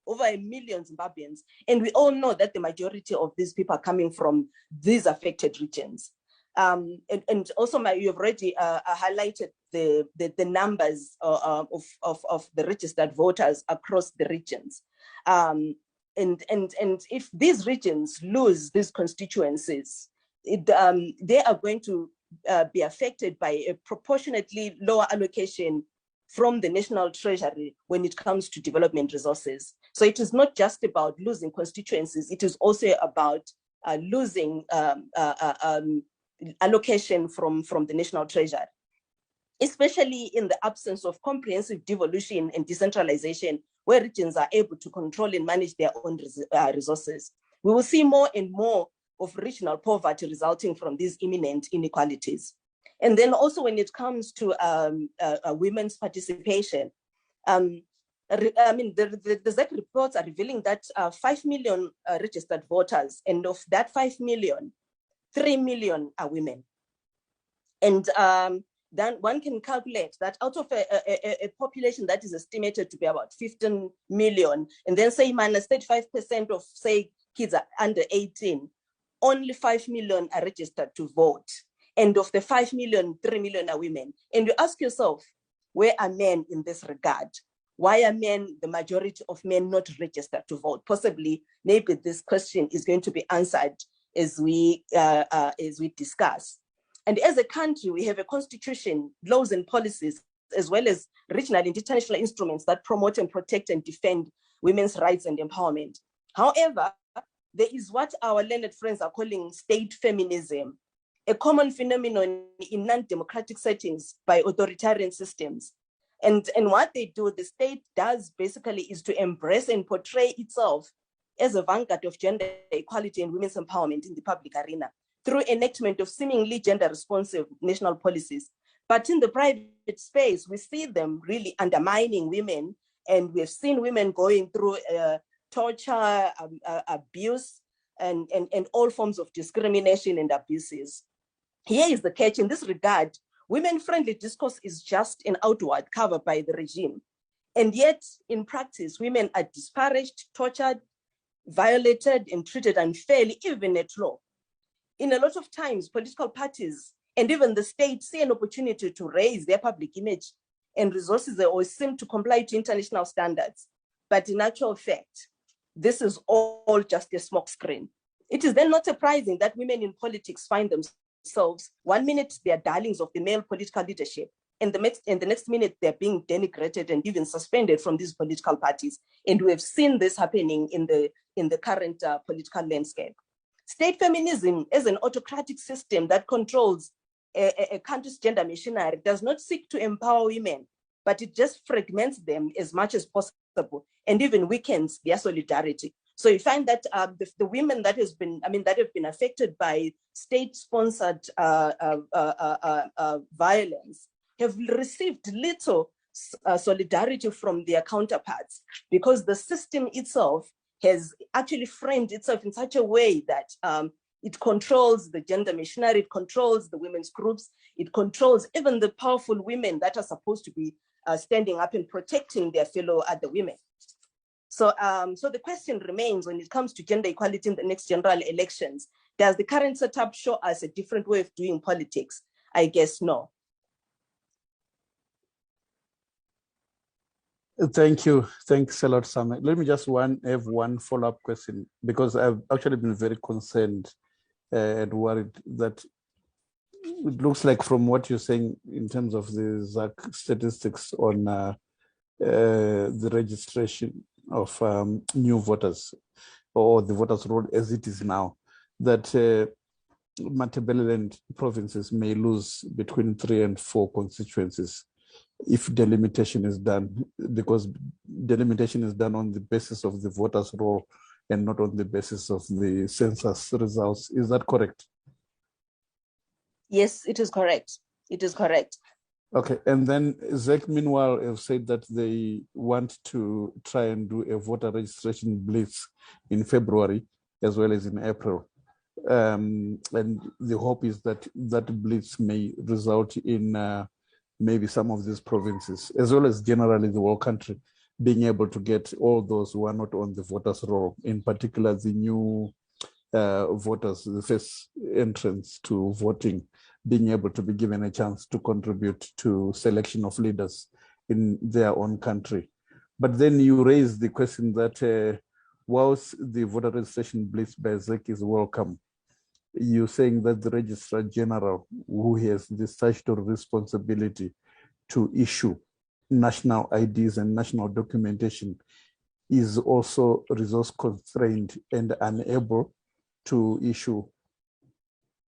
1 million Zimbabweans, and we all know that the majority of these people are coming from these affected regions. And also, you've already highlighted the numbers of the registered voters across the regions. And if these regions lose these constituencies, they are going to be affected by a proportionately lower allocation from the National Treasury when it comes to development resources. So it is not just about losing constituencies, it is also about losing allocation from the National Treasury, especially in the absence of comprehensive devolution and decentralization, where regions are able to control and manage their own resources. We will see more and more of regional poverty resulting from these imminent inequalities. And then also when it comes to women's participation, the ZEC reports are revealing that 5 million registered voters, and of that 5 million, 3 million are women. And then one can calculate that out of a population that is estimated to be about 15 million, and then say minus 35% of, say, kids are under 18, only 5 million are registered to vote. And of the 5 million, 3 million are women. And you ask yourself, where are men in this regard? Why are men, the majority of men, not registered to vote? Possibly, maybe this question is going to be answered as we discuss. And as a country, we have a constitution, laws and policies, as well as regional and international instruments that promote and protect and defend women's rights and empowerment. However, there is what our learned friends are calling state feminism, a common phenomenon in non-democratic settings by authoritarian systems. And what they do, the state does basically is to embrace and portray itself as a vanguard of gender equality and women's empowerment in the public arena through enactment of seemingly gender-responsive national policies. But in the private space, we see them really undermining women, and we've seen women going through torture, abuse, and all forms of discrimination and abuses. Here is the catch. In this regard, women-friendly discourse is just an outward cover by the regime. And yet, in practice, women are disparaged, tortured, violated, and treated unfairly, even at law. In a lot of times, political parties and even the state see an opportunity to raise their public image and resources or seem to comply to international standards. But in actual fact, this is all just a smokescreen. It is then not surprising that women in politics find themselves, one minute they're darlings of the male political leadership, and the next minute they're being denigrated and even suspended from these political parties. And we have seen this happening in the current political landscape. State feminism is an autocratic system that controls a country's gender machinery, does not seek to empower women, but it just fragments them as much as possible and even weakens their solidarity. So you find that the women that have been affected by state-sponsored violence have received little solidarity from their counterparts, because the system itself has actually framed itself in such a way that it controls the gender machinery, it controls the women's groups, it controls even the powerful women that are supposed to be standing up and protecting their fellow other women. So, so the question remains when it comes to gender equality in the next general elections, does the current setup show us a different way of doing politics? I guess no. Thank you. Thanks a lot, Sam. Let me just have one follow-up question, because I've actually been very concerned and worried that it looks like from what you're saying in terms of the ZAC statistics on the registration of new voters or the voters roll as it is now, that Matabeleland provinces may lose between 3 and 4 constituencies if delimitation is done, because delimitation is done on the basis of the voters roll and not on the basis of the census results. Is that correct? Yes, it is correct. It is correct. Okay, and then ZEC, meanwhile, have said that they want to try and do a voter registration blitz in February as well as in April. And the hope is that that blitz may result in maybe some of these provinces, as well as generally the whole country, being able to get all those who are not on the voters roll, in particular the new voters, the first entrance to voting, being able to be given a chance to contribute to selection of leaders in their own country. But then you raise the question that whilst the voter registration blitz by ZEC is welcome, you're saying that the Registrar General, who has the statutory responsibility to issue national IDs and national documentation, is also resource constrained and unable to issue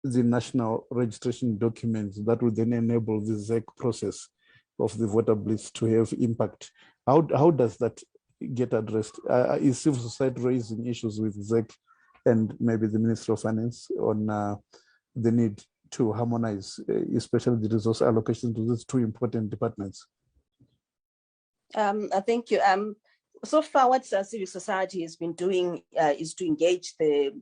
the national registration documents that would then enable the ZEC process of the voter blitz to have impact. How does that get addressed? Is civil society raising issues with ZEC and maybe the Ministry of Finance on the need to harmonize, especially the resource allocation to these two important departments? Thank you. So far, what civil society has been doing is to engage the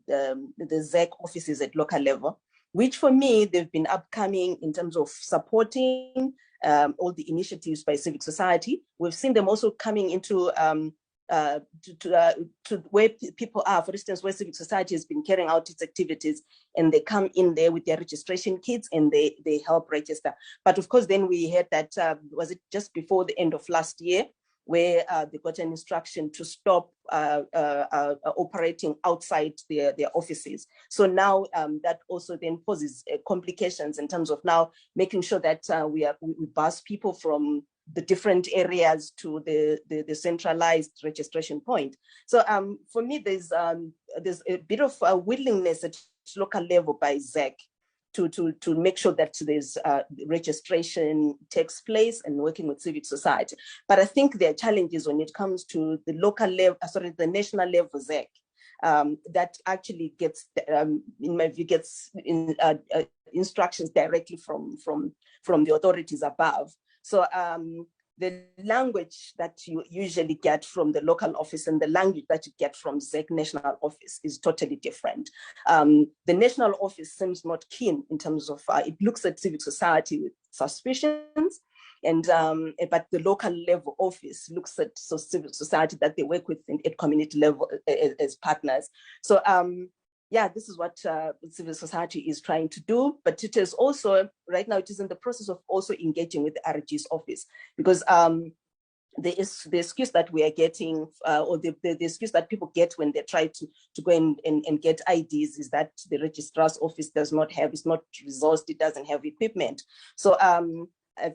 ZEC offices at local level, which for me, they've been upcoming in terms of supporting all the initiatives by civic society. We've seen them also coming into to where people are, for instance, where civic society has been carrying out its activities, and they come in there with their registration kits and they help register. But of course, then we heard that, was it just before the end of last year, where they got an instruction to stop operating outside their offices. So now that also then poses complications in terms of now making sure that we bus people from the different areas to the centralized registration point. So for me, there's a bit of a willingness at local level by ZEC to make sure that there's registration takes place and working with civic society. But I think there are challenges when it comes to the local level, the national level ZEC, that actually gets, in my view, gets instructions directly from the authorities above. So the language that you usually get from the local office and the language that you get from ZEC national office is totally different. The national office seems not keen in terms of, it looks at civic society with suspicions, and but the local level office looks at civil society that they work with at community level as partners. So yeah, this is what civil society is trying to do, but it is also, right now, it is in the process of also engaging with the RG's office, because the excuse that we are getting, or the excuse that people get when they try to go and get IDs is that the registrar's office does not have, it's not resourced, it doesn't have equipment. So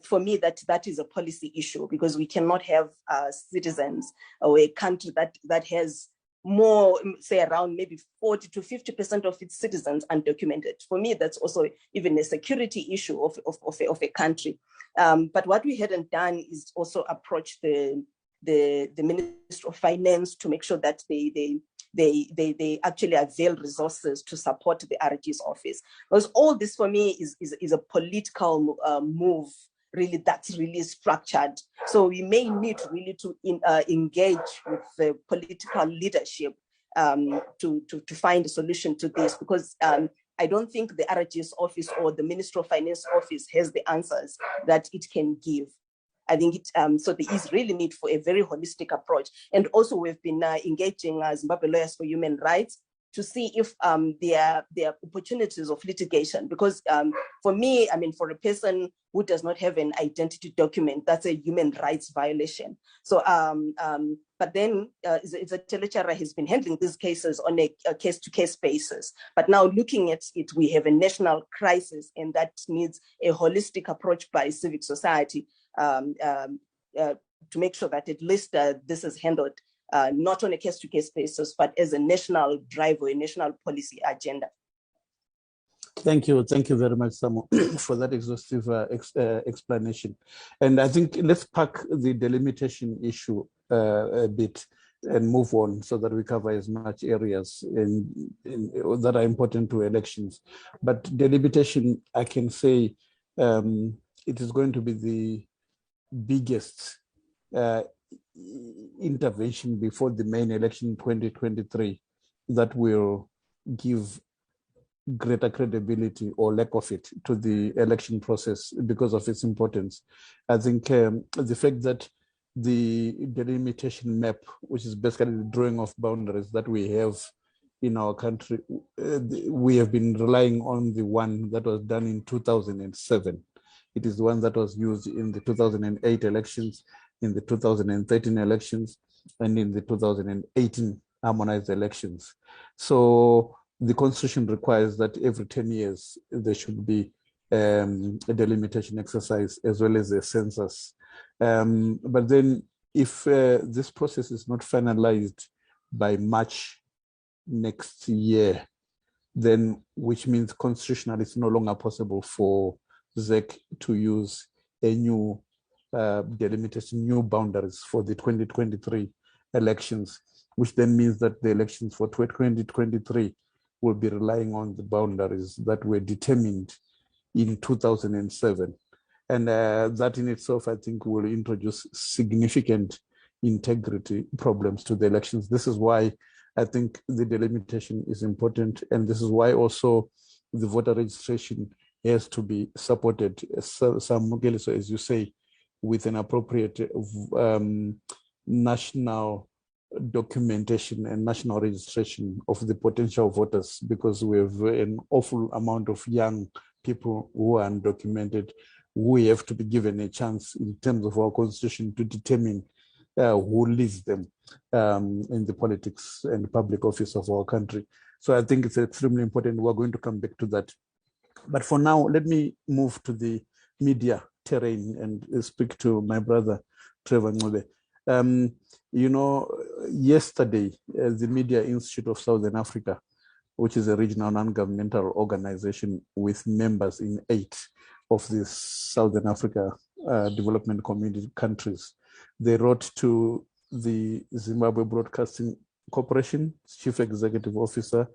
for me, that is a policy issue, because we cannot have citizens or a country that has more, say around maybe 40 to 50% of its citizens undocumented. For me, that's also even a security issue of a country. But what we hadn't done is also approach the Ministry of Finance to make sure that they actually avail resources to support the RG's office. Because all this for me is a political move, really, that's really structured. So we may need really to engage with the political leadership to find a solution to this, because I don't think the RG's office or the Ministry of Finance office has the answers that it can give. I think so there is really need for a very holistic approach. And also we've been engaging Zimbabwe Lawyers for Human Rights to see if there are opportunities of litigation. Because for me, I mean, for a person who does not have an identity document, that's a human rights violation. So, but then Zatelechara has been handling these cases on a case-to-case basis. But now looking at it, we have a national crisis, and that needs a holistic approach by civic society to make sure that at least this is handled not on a case-to-case basis, but as a national drive or a national policy agenda. Thank you very much, Samu, for that exhaustive explanation. And I think let's pack the delimitation issue a bit and move on so that we cover as much areas that are important to elections. But delimitation, I can say it is going to be the biggest intervention before the main election in 2023 that will give greater credibility or lack of it to the election process because of its importance. I think the fact that the delimitation map, which is basically the drawing of boundaries that we have in our country, we have been relying on the one that was done in 2007. It is the one that was used in the 2008 elections, in the 2013 elections, and in the 2018 harmonized elections. So the Constitution requires that every 10 years there should be a delimitation exercise as well as a census. But then if this process is not finalized by March next year, then which means constitutionally it's no longer possible for ZEC to use a new delimitation, new boundaries for the 2023 elections, which then means that the elections for 2023 will be relying on the boundaries that were determined in 2007. And that in itself, I think, will introduce significant integrity problems to the elections. This is why I think the delimitation is important. And this is why also the voter registration has to be supported, so as you say, with an appropriate national documentation and national registration of the potential voters, because we have an awful amount of young people who are undocumented. We have to be given a chance in terms of our constitution to determine who leads them in the politics and public office of our country. So I think it's extremely important. We're going to come back to that. But for now, let me move to the media terrain and speak to my brother, Trevor Ncube. You know, yesterday, the Media Institute of Southern Africa, which is a regional non-governmental organization with members in 8 of the Southern Africa Development Community countries, they wrote to the Zimbabwe Broadcasting Corporation Chief Executive Officer,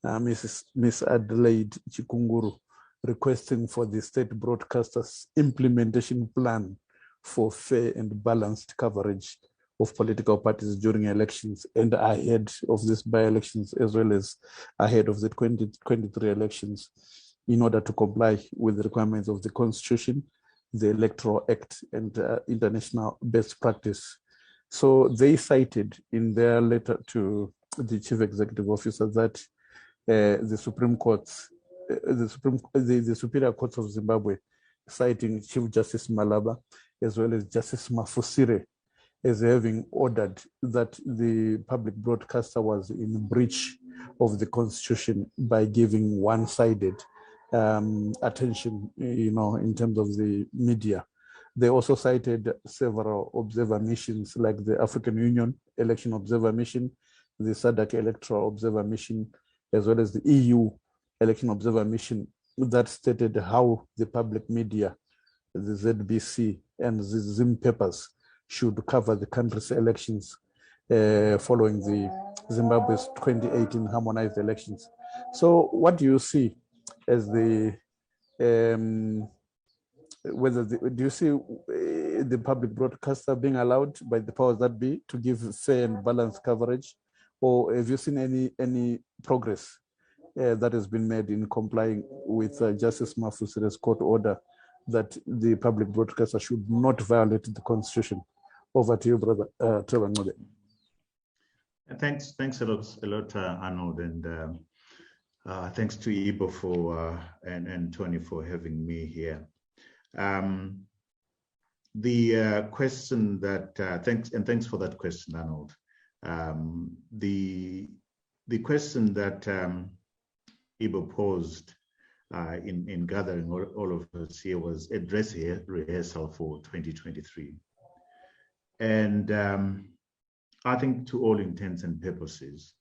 Miss Adelaide Chikunguru, requesting for the state broadcasters' implementation plan for fair and balanced coverage of political parties during elections and ahead of these by-elections, as well as ahead of the 2023 elections, in order to comply with the requirements of the Constitution, the Electoral Act, and international best practice. So they cited in their letter to the Chief Executive Officer that the Supreme Court, the Superior Courts of Zimbabwe, citing Chief Justice Malaba as well as Justice Mafusire as having ordered that the public broadcaster was in breach of the Constitution by giving one-sided attention, you know, in terms of the media. They also cited several observer missions like the African Union Election Observer Mission, the SADC Electoral Observer Mission, as well as the EU Election Observer Mission, that stated how the public media, the ZBC and the Zim papers, should cover the country's elections following the Zimbabwe's 2018 harmonized elections. So what do you see as the, do you see the public broadcaster being allowed by the powers that be to give fair and balanced coverage? Or have you seen any progress that has been made in complying with Justice Mafusire's court order that the public broadcaster should not violate the constitution. Over to you, Brother Trevor Ngode. Thanks a lot, Arnold, and thanks to Ibo for and Tony for having me here. The question that thanks for that question, Arnold. The question that Ibo posed in gathering all of us here was a dress rehearsal for 2023, and I think to all intents and purposes,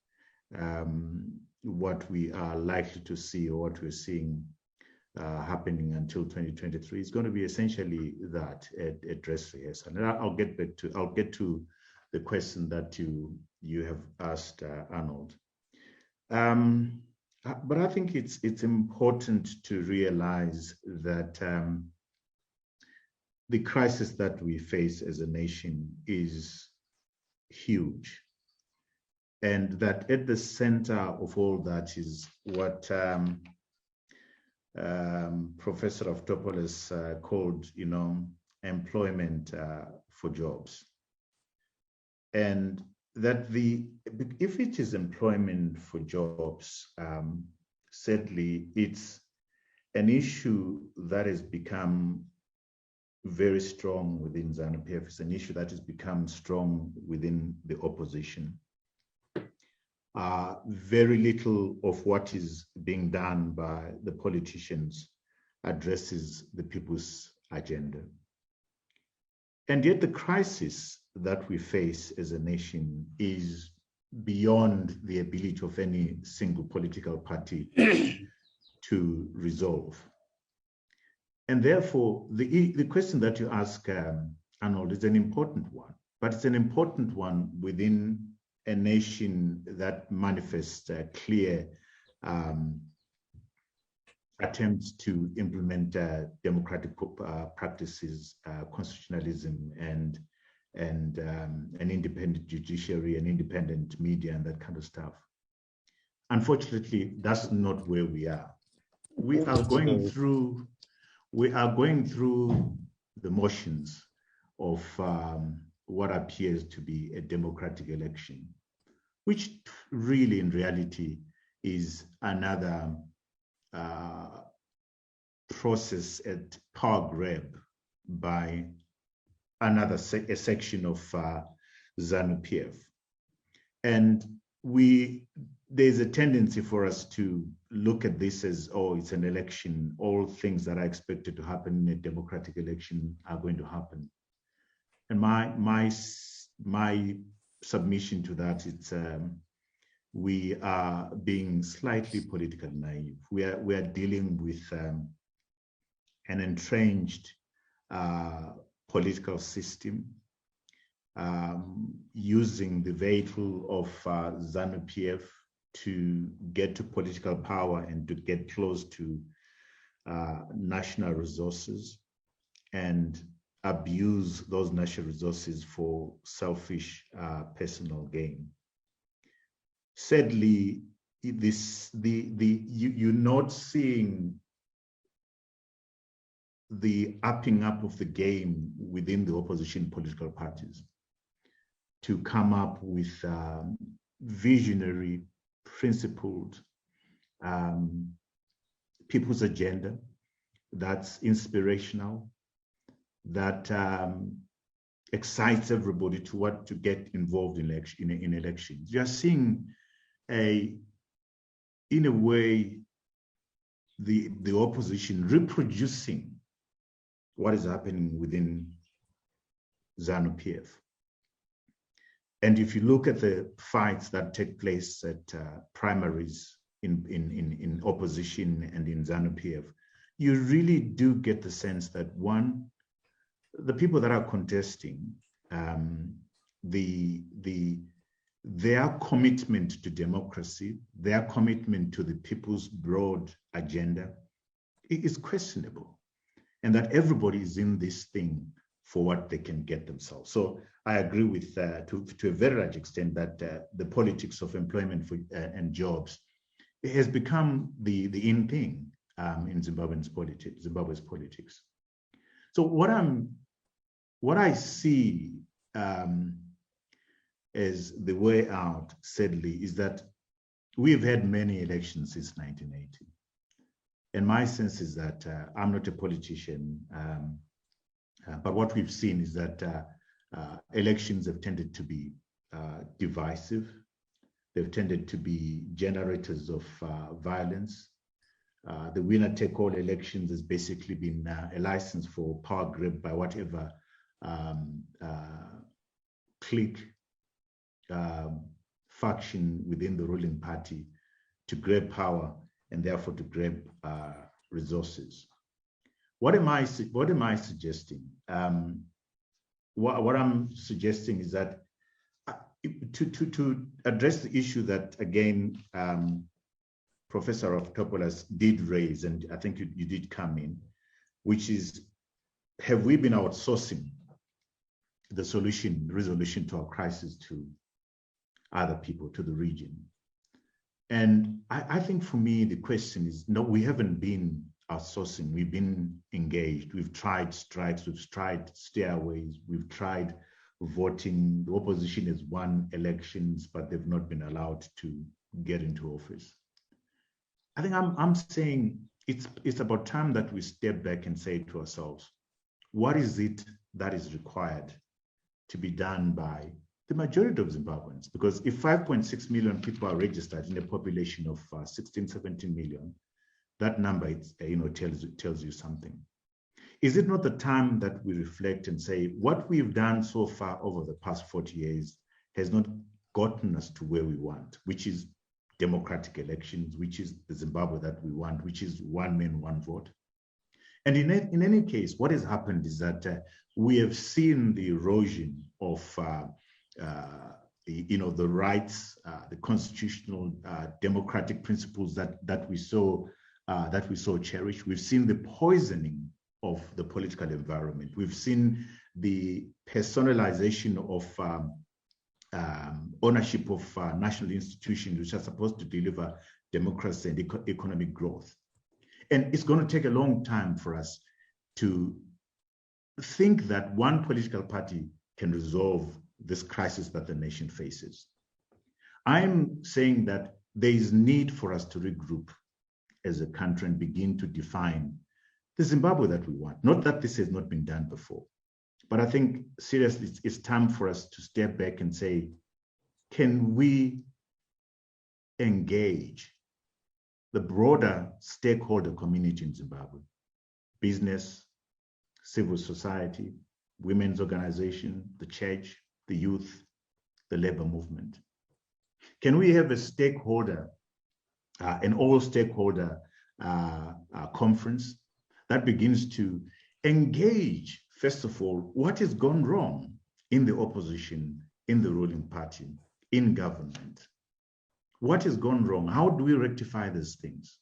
what we are likely to see or what we're seeing happening until 2023 is going to be essentially that a dress rehearsal. And I'll get to the question that you have asked, Arnold. But I think it's important to realize that the crisis that we face as a nation is huge, and that at the center of all that is what Professor Avtopoulos called, employment for jobs. And that if it is employment for jobs, sadly, it's an issue that has become very strong within ZANU-PF. It's an issue that has become strong within the opposition. Very little of what is being done by the politicians addresses the people's agenda. And yet the crisis that we face as a nation is beyond the ability of any single political party to resolve. And therefore, the question that you ask, Arnold, is an important one, but it's an important one within a nation that manifests clear attempts to implement democratic practices, constitutionalism, and an independent judiciary, an independent media, and that kind of stuff. Unfortunately, that's not where we are. We are going through the motions of what appears to be a democratic election, which really in reality is another process at power grab by a section of ZANU-PF. And there's a tendency for us to look at this as, oh, it's an election. All things that are expected to happen in a democratic election are going to happen. And my submission to that is we are being slightly politically naive. We are dealing with an entrenched political system using the vehicle of ZANU-PF to get to political power and to get close to national resources and abuse those national resources for selfish personal gain. Sadly, you're not seeing the upping up of the game within the opposition political parties to come up with visionary, principled people's agenda that's inspirational, that excites everybody to get involved in elections. You are seeing in a way the opposition reproducing what is happening within ZANU-PF. And if you look at the fights that take place at primaries in opposition and in ZANU-PF, you really do get the sense that, one, the people that are contesting, their commitment to democracy, their commitment to the people's broad agenda is questionable, and that everybody is in this thing for what they can get themselves. So I agree with, to a very large extent, that the politics of employment and jobs has become the in thing in Zimbabwe's politics. So what I see as the way out, sadly, is that we've had many elections since 1980. And my sense is that I'm not a politician, but what we've seen is that elections have tended to be divisive. They've tended to be generators of violence. The winner-take-all elections has basically been a license for power grab by whatever clique, faction within the ruling party to grab power and therefore to grab resources. What am I suggesting? What I'm suggesting is that to address the issue that, again, Professor Raftopoulos did raise, and I think you did come in, which is, have we been outsourcing the resolution to our crisis to other people, to the region? And I think for me, the question is, no, we haven't been outsourcing. We've been engaged. We've tried strikes. We've tried stairways. We've tried voting. The opposition has won elections, but they've not been allowed to get into office. I think I'm saying it's about time that we step back and say to ourselves, what is it that is required to be done by the majority of Zimbabweans? Because if 5.6 million people are registered in a population of 16, 17 million, that number tells you something. Is it not the time that we reflect and say, what we've done so far over the past 40 years has not gotten us to where we want, which is democratic elections, which is the Zimbabwe that we want, which is one man, one vote? And in any case, what has happened is that we have seen the erosion of the rights, the constitutional democratic principles that we saw cherished. We've seen the poisoning of the political environment. We've seen the personalization of ownership of national institutions which are supposed to deliver democracy and economic growth. And it's going to take a long time for us to think that one political party can resolve this crisis that the nation faces. I'm saying that there is need for us to regroup as a country and begin to define the Zimbabwe that we want. Not that this has not been done before, but I think seriously, it's time for us to step back and say, can we engage the broader stakeholder community in Zimbabwe? Business, civil society, women's organization, the church, the youth, the labor movement. Can we have a stakeholder, an all-stakeholder conference that begins to engage, first of all, what has gone wrong in the opposition, in the ruling party, in government? What has gone wrong? How do we rectify these things?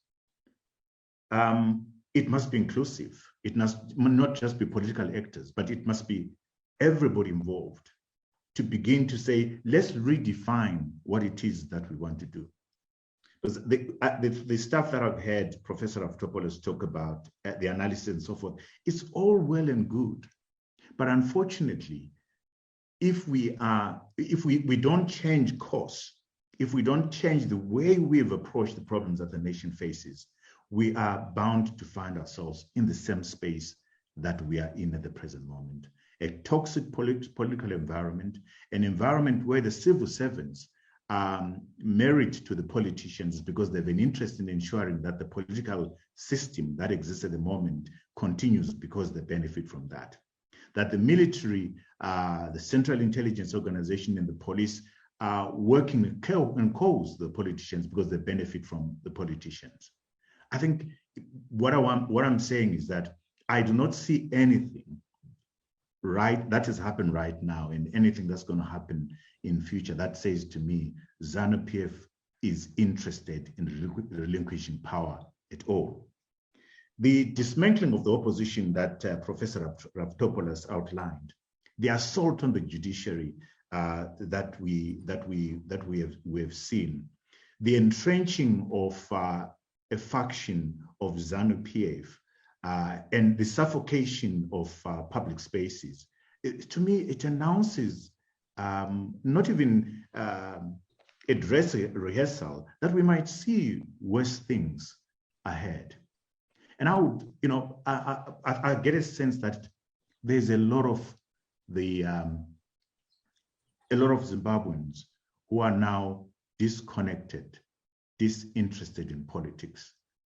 It must be inclusive. It must not just be political actors, but it must be everybody involved to begin to say, let's redefine what it is that we want to do. Because the stuff that I've heard Professor Raftopoulos talk about, the analysis and so forth, it's all well and good. But unfortunately, if we don't change course, if we don't change the way we've approached the problems that the nation faces, we are bound to find ourselves in the same space that we are in at the present moment. A toxic political environment, an environment where the civil servants are married to the politicians because they have an interest in ensuring that the political system that exists at the moment continues because they benefit from that. That the military, the Central Intelligence Organization and the police are working and cause the politicians because they benefit from the politicians. I think what I'm saying is that I do not see anything right that has happened right now and anything that's going to happen in future that says to me ZANU-PF is interested in relinquishing power at all. The dismantling of the opposition that Professor Raftopoulos outlined, the assault on the judiciary that we have seen, the entrenching of a faction of ZANU-PF and the suffocation of public spaces, to me, it announces, not even address a rehearsal, that we might see worse things ahead. And I would, I get a sense that there's a lot of Zimbabweans who are now disconnected, disinterested in politics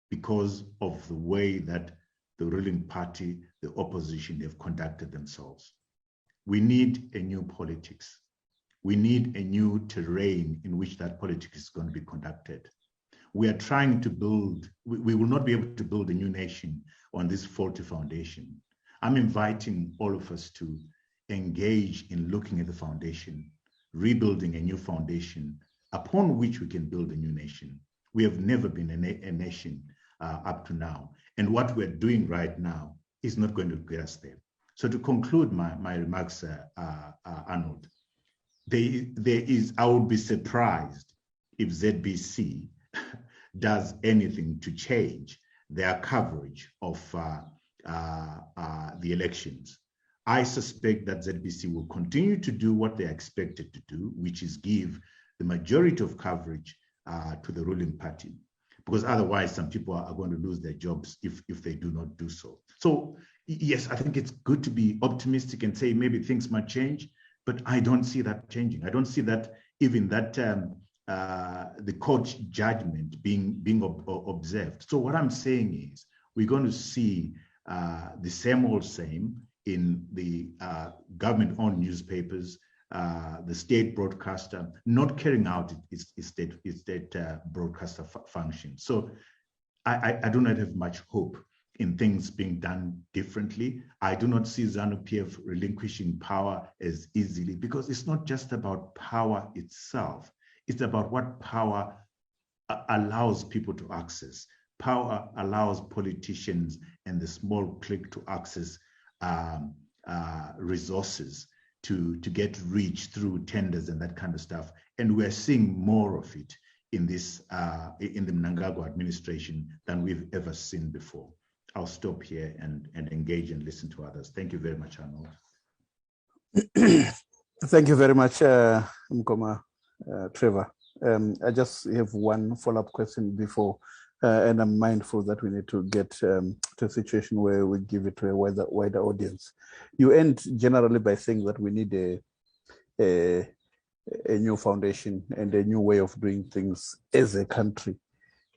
because of the way that the ruling party, the opposition, have conducted themselves. We need a new politics. We need a new terrain in which that politics is going to be conducted. We are trying to build, we will not be able to build a new nation on this faulty foundation. I'm inviting all of us to engage in looking at the foundation, rebuilding a new foundation upon which we can build a new nation. We have never been a nation up to now. And what we're doing right now is not going to get us there. So to conclude my remarks, Arnold, I would be surprised if ZBC does anything to change their coverage of the elections. I suspect that ZBC will continue to do what they're expected to do, which is give the majority of coverage to the ruling party, because otherwise some people are going to lose their jobs if they do not do so. So yes, I think it's good to be optimistic and say maybe things might change, but I don't see that changing. I don't see that even that the court judgment being observed. So what I'm saying is we're going to see the same old same in the government-owned newspapers, the state broadcaster not carrying out its state broadcaster function. So I do not have much hope in things being done differently. I do not see ZANU-PF relinquishing power as easily, because it's not just about power itself. It's about what power allows people to access. Power allows politicians and the small clique to access resources to get rich through tenders and that kind of stuff. And we're seeing more of it in this in the Mnangagwa administration than we've ever seen before. I'll stop here and engage and listen to others. Thank you very much, Arnold. Thank you very much, Mkoma, Trevor. I just have one follow-up question before, and I'm mindful that we need to get to a situation where we give it to a wider audience. You end generally by saying that we need a new foundation and a new way of doing things as a country,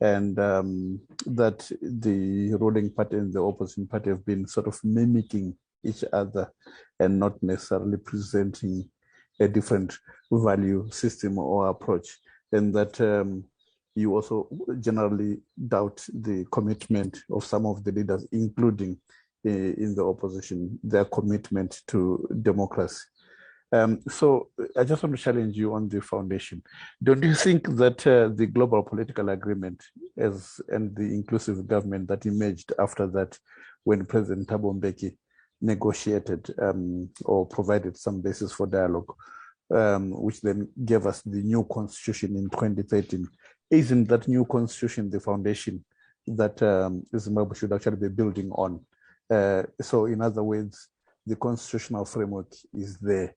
and that the ruling party and the opposition party have been sort of mimicking each other and not necessarily presenting a different value system or approach, and that you also generally doubt the commitment of some of the leaders, including in the opposition, their commitment to democracy. So I just want to challenge you on the foundation. Don't you think that the global political agreement and the inclusive government that emerged after that, when President Thabo Mbeki negotiated or provided some basis for dialogue, which then gave us the new constitution in 2013, isn't that new constitution the foundation that Zimbabwe should actually be building on? So in other words, the constitutional framework is there,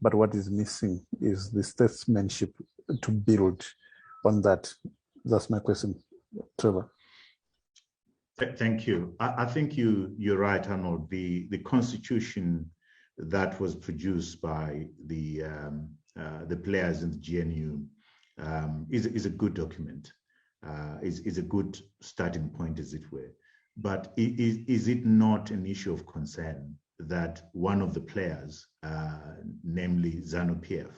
but what is missing is the statesmanship to build on that. That's my question, Trevor. Thank you. I think you're right, Arnold. The constitution that was produced by the players in the GNU is a good document, is a good starting point, as it were. But is it not an issue of concern that one of the players, namely ZANU-PF,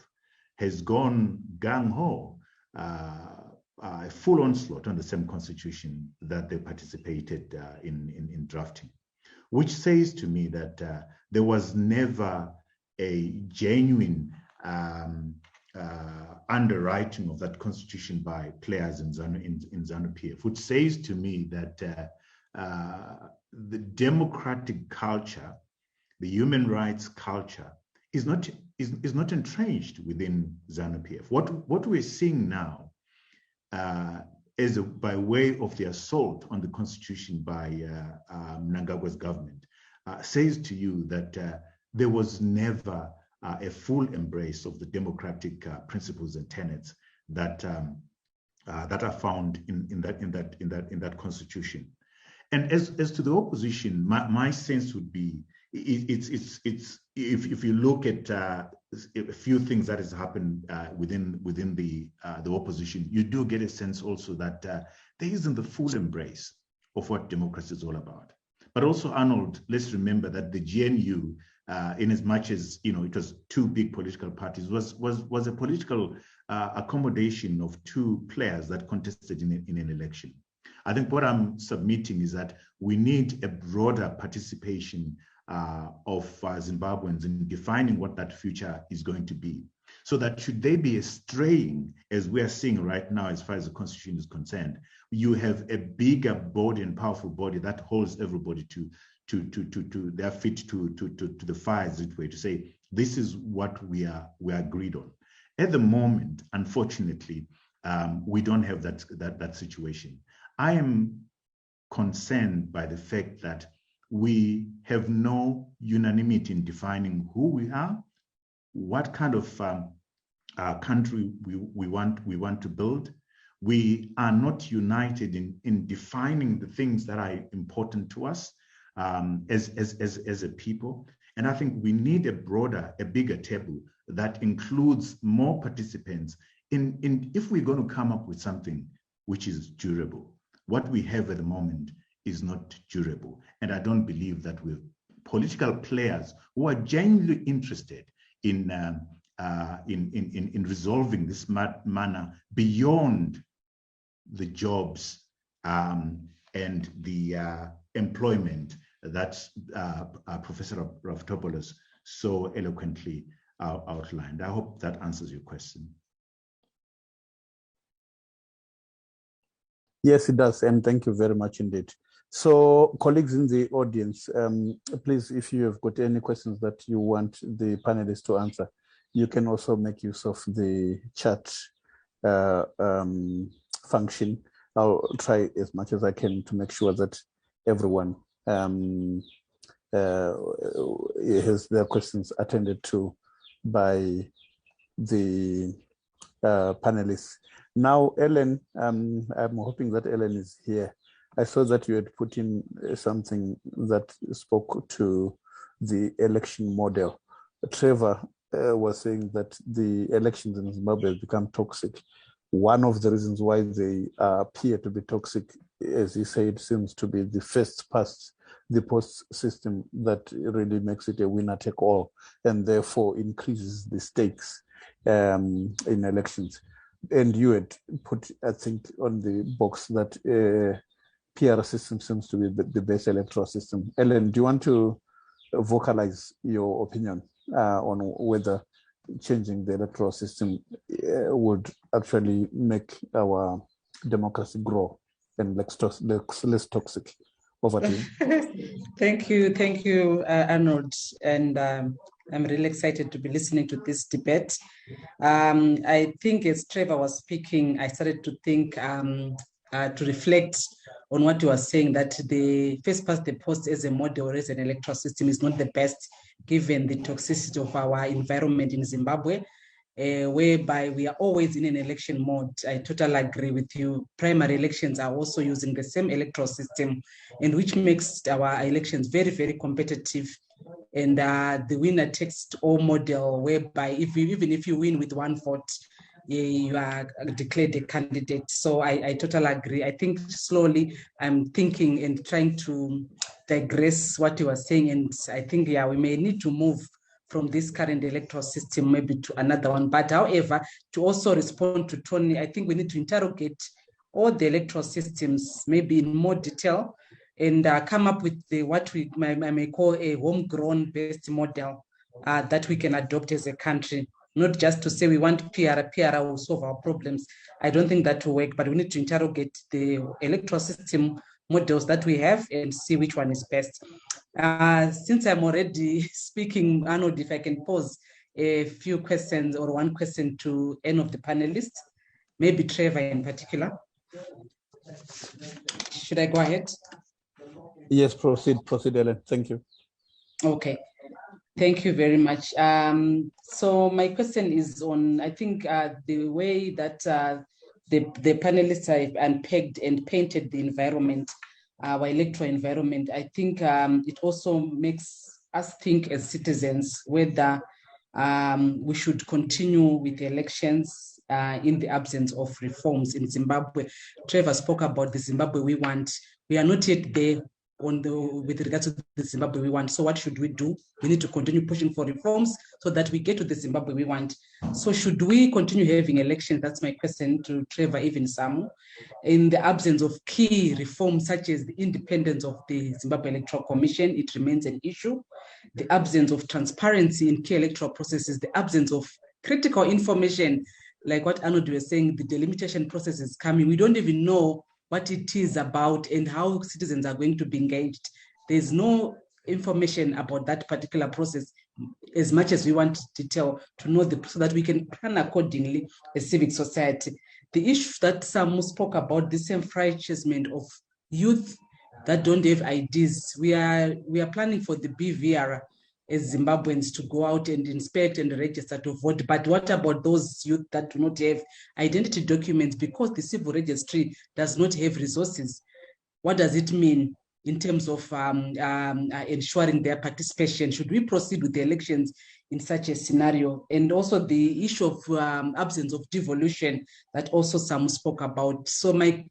has gone gung-ho, a full onslaught on the same constitution that they participated in drafting, which says to me that there was never a genuine underwriting of that constitution by players in ZANU-PF, which says to me that the democratic culture, the human rights culture, is not entrenched within ZANU-PF. What we're seeing now by way of the assault on the constitution by Mnangagwa's government, says to you that there was never a full embrace of the democratic principles and tenets that are found in that constitution. And as to the opposition, my sense would be it's if you look at a few things that has happened within the opposition, you do get a sense also that there isn't the full embrace of what democracy is all about. But also, Arnold, let's remember that the GNU, in as much as it was two big political parties, was a political accommodation of two players that contested in an election. I think what I'm submitting is that we need a broader participation of Zimbabweans in defining what that future is going to be, so that should they be straying, as we are seeing right now as far as the constitution is concerned, you have a bigger body and powerful body that holds everybody to their feet to the fire, as it were, to say this is what we agreed on. At the moment, unfortunately, we don't have that situation. I am concerned by the fact that we have no unanimity in defining who we are, what kind of country we want to build. We are not united in defining the things that are important to us as a people. And I think we need a bigger table that includes more participants in if we're going to come up with something which is durable. What we have at the moment is not durable. And I don't believe that with political players who are genuinely interested in resolving this manner beyond the jobs and the employment that Professor Raftopoulos so eloquently outlined. I hope that answers your question. Yes, it does. And thank you very much indeed. So colleagues in the audience, please, if you have got any questions that you want the panelists to answer, you can also make use of the chat function. I'll try as much as I can to make sure that everyone has their questions attended to by the panelists. Now, Ellen, I'm hoping that Ellen is here. I saw that you had put in something that spoke to the election model. Trevor was saying that the elections in Zimbabwe have become toxic. One of the reasons why they appear to be toxic, as he said, seems to be the first past the post system that really makes it a winner take all and therefore increases the stakes in elections. And you had put, I think, on the box that PR system seems to be the best electoral system. Ellen, do you want to vocalize your opinion on whether changing the electoral system would actually make our democracy grow and less toxic? Over to you. Thank you, Arnold. And I'm really excited to be listening to this debate. I think as Trevor was speaking, I started to think, to reflect on what you were saying, that the first past the post as a model or as an electoral system is not the best, given the toxicity of our environment in Zimbabwe, whereby we are always in an election mode. I totally agree with you. Primary elections are also using the same electoral system, and which makes our elections very, very competitive. And the winner takes all model, whereby even if you win with one vote, you are declared a candidate. So I totally agree. I think slowly I'm thinking and trying to digress what you were saying. And I think, yeah, we may need to move from this current electoral system maybe to another one. But however, to also respond to Tony, I think we need to interrogate all the electoral systems maybe in more detail and come up with what we may call a homegrown based model that we can adopt as a country. Not just to say we want PR will solve our problems. I don't think that will work, but we need to interrogate the electoral system models that we have and see which one is best. Since I'm already speaking, Arnold, if I can pose a few questions or one question to any of the panelists, maybe Trevor in particular. Should I go ahead? Yes, proceed, Ellen. Thank you. Okay. Thank you very much. So my question is on, I think, the way that the panelists have unpegged and painted the environment, our electoral environment. I think it also makes us think as citizens whether we should continue with the elections in the absence of reforms in Zimbabwe. Trevor spoke about the Zimbabwe we want. We are not yet there with regards to the Zimbabwe we want. So what should we do? We need to continue pushing for reforms so that we get to the Zimbabwe we want. So should we continue having elections? That's my question to Trevor, even Samu. In the absence of key reforms such as the independence of the Zimbabwe Electoral Commission, it remains an issue. The absence of transparency in key electoral processes, the absence of critical information, like what Arnold was saying, the delimitation process is coming. We don't even know what it is about and how citizens are going to be engaged. There's no information about that particular process as much as we want detail to know so that we can plan accordingly as civic society. The issue that some spoke about, disenfranchisement of youth that don't have IDs. We are planning for the BVR as Zimbabweans to go out and inspect and register to vote. But what about those youth that do not have identity documents because the civil registry does not have resources? What does it mean in terms of ensuring their participation? Should we proceed with the elections in such a scenario? And also the issue of absence of devolution that also some spoke about. So my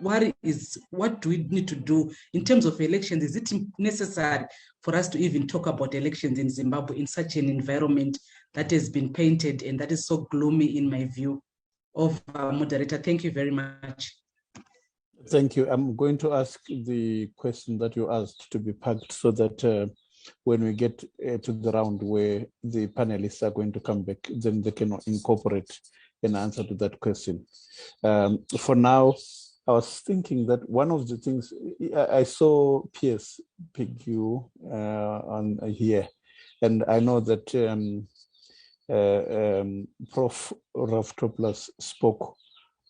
worry is, what do we need to do in terms of elections? Is it necessary for us to even talk about elections in Zimbabwe in such an environment that has been painted and that is so gloomy in my view? Of moderator, thank you very much. Thank you. I'm going to ask the question that you asked to be packed so that when we get to the round where the panelists are going to come back, then they can incorporate an answer to that question. For now, I was thinking that one of the things, I saw Pierce pick you on here, and I know that Prof. Raftopoulos spoke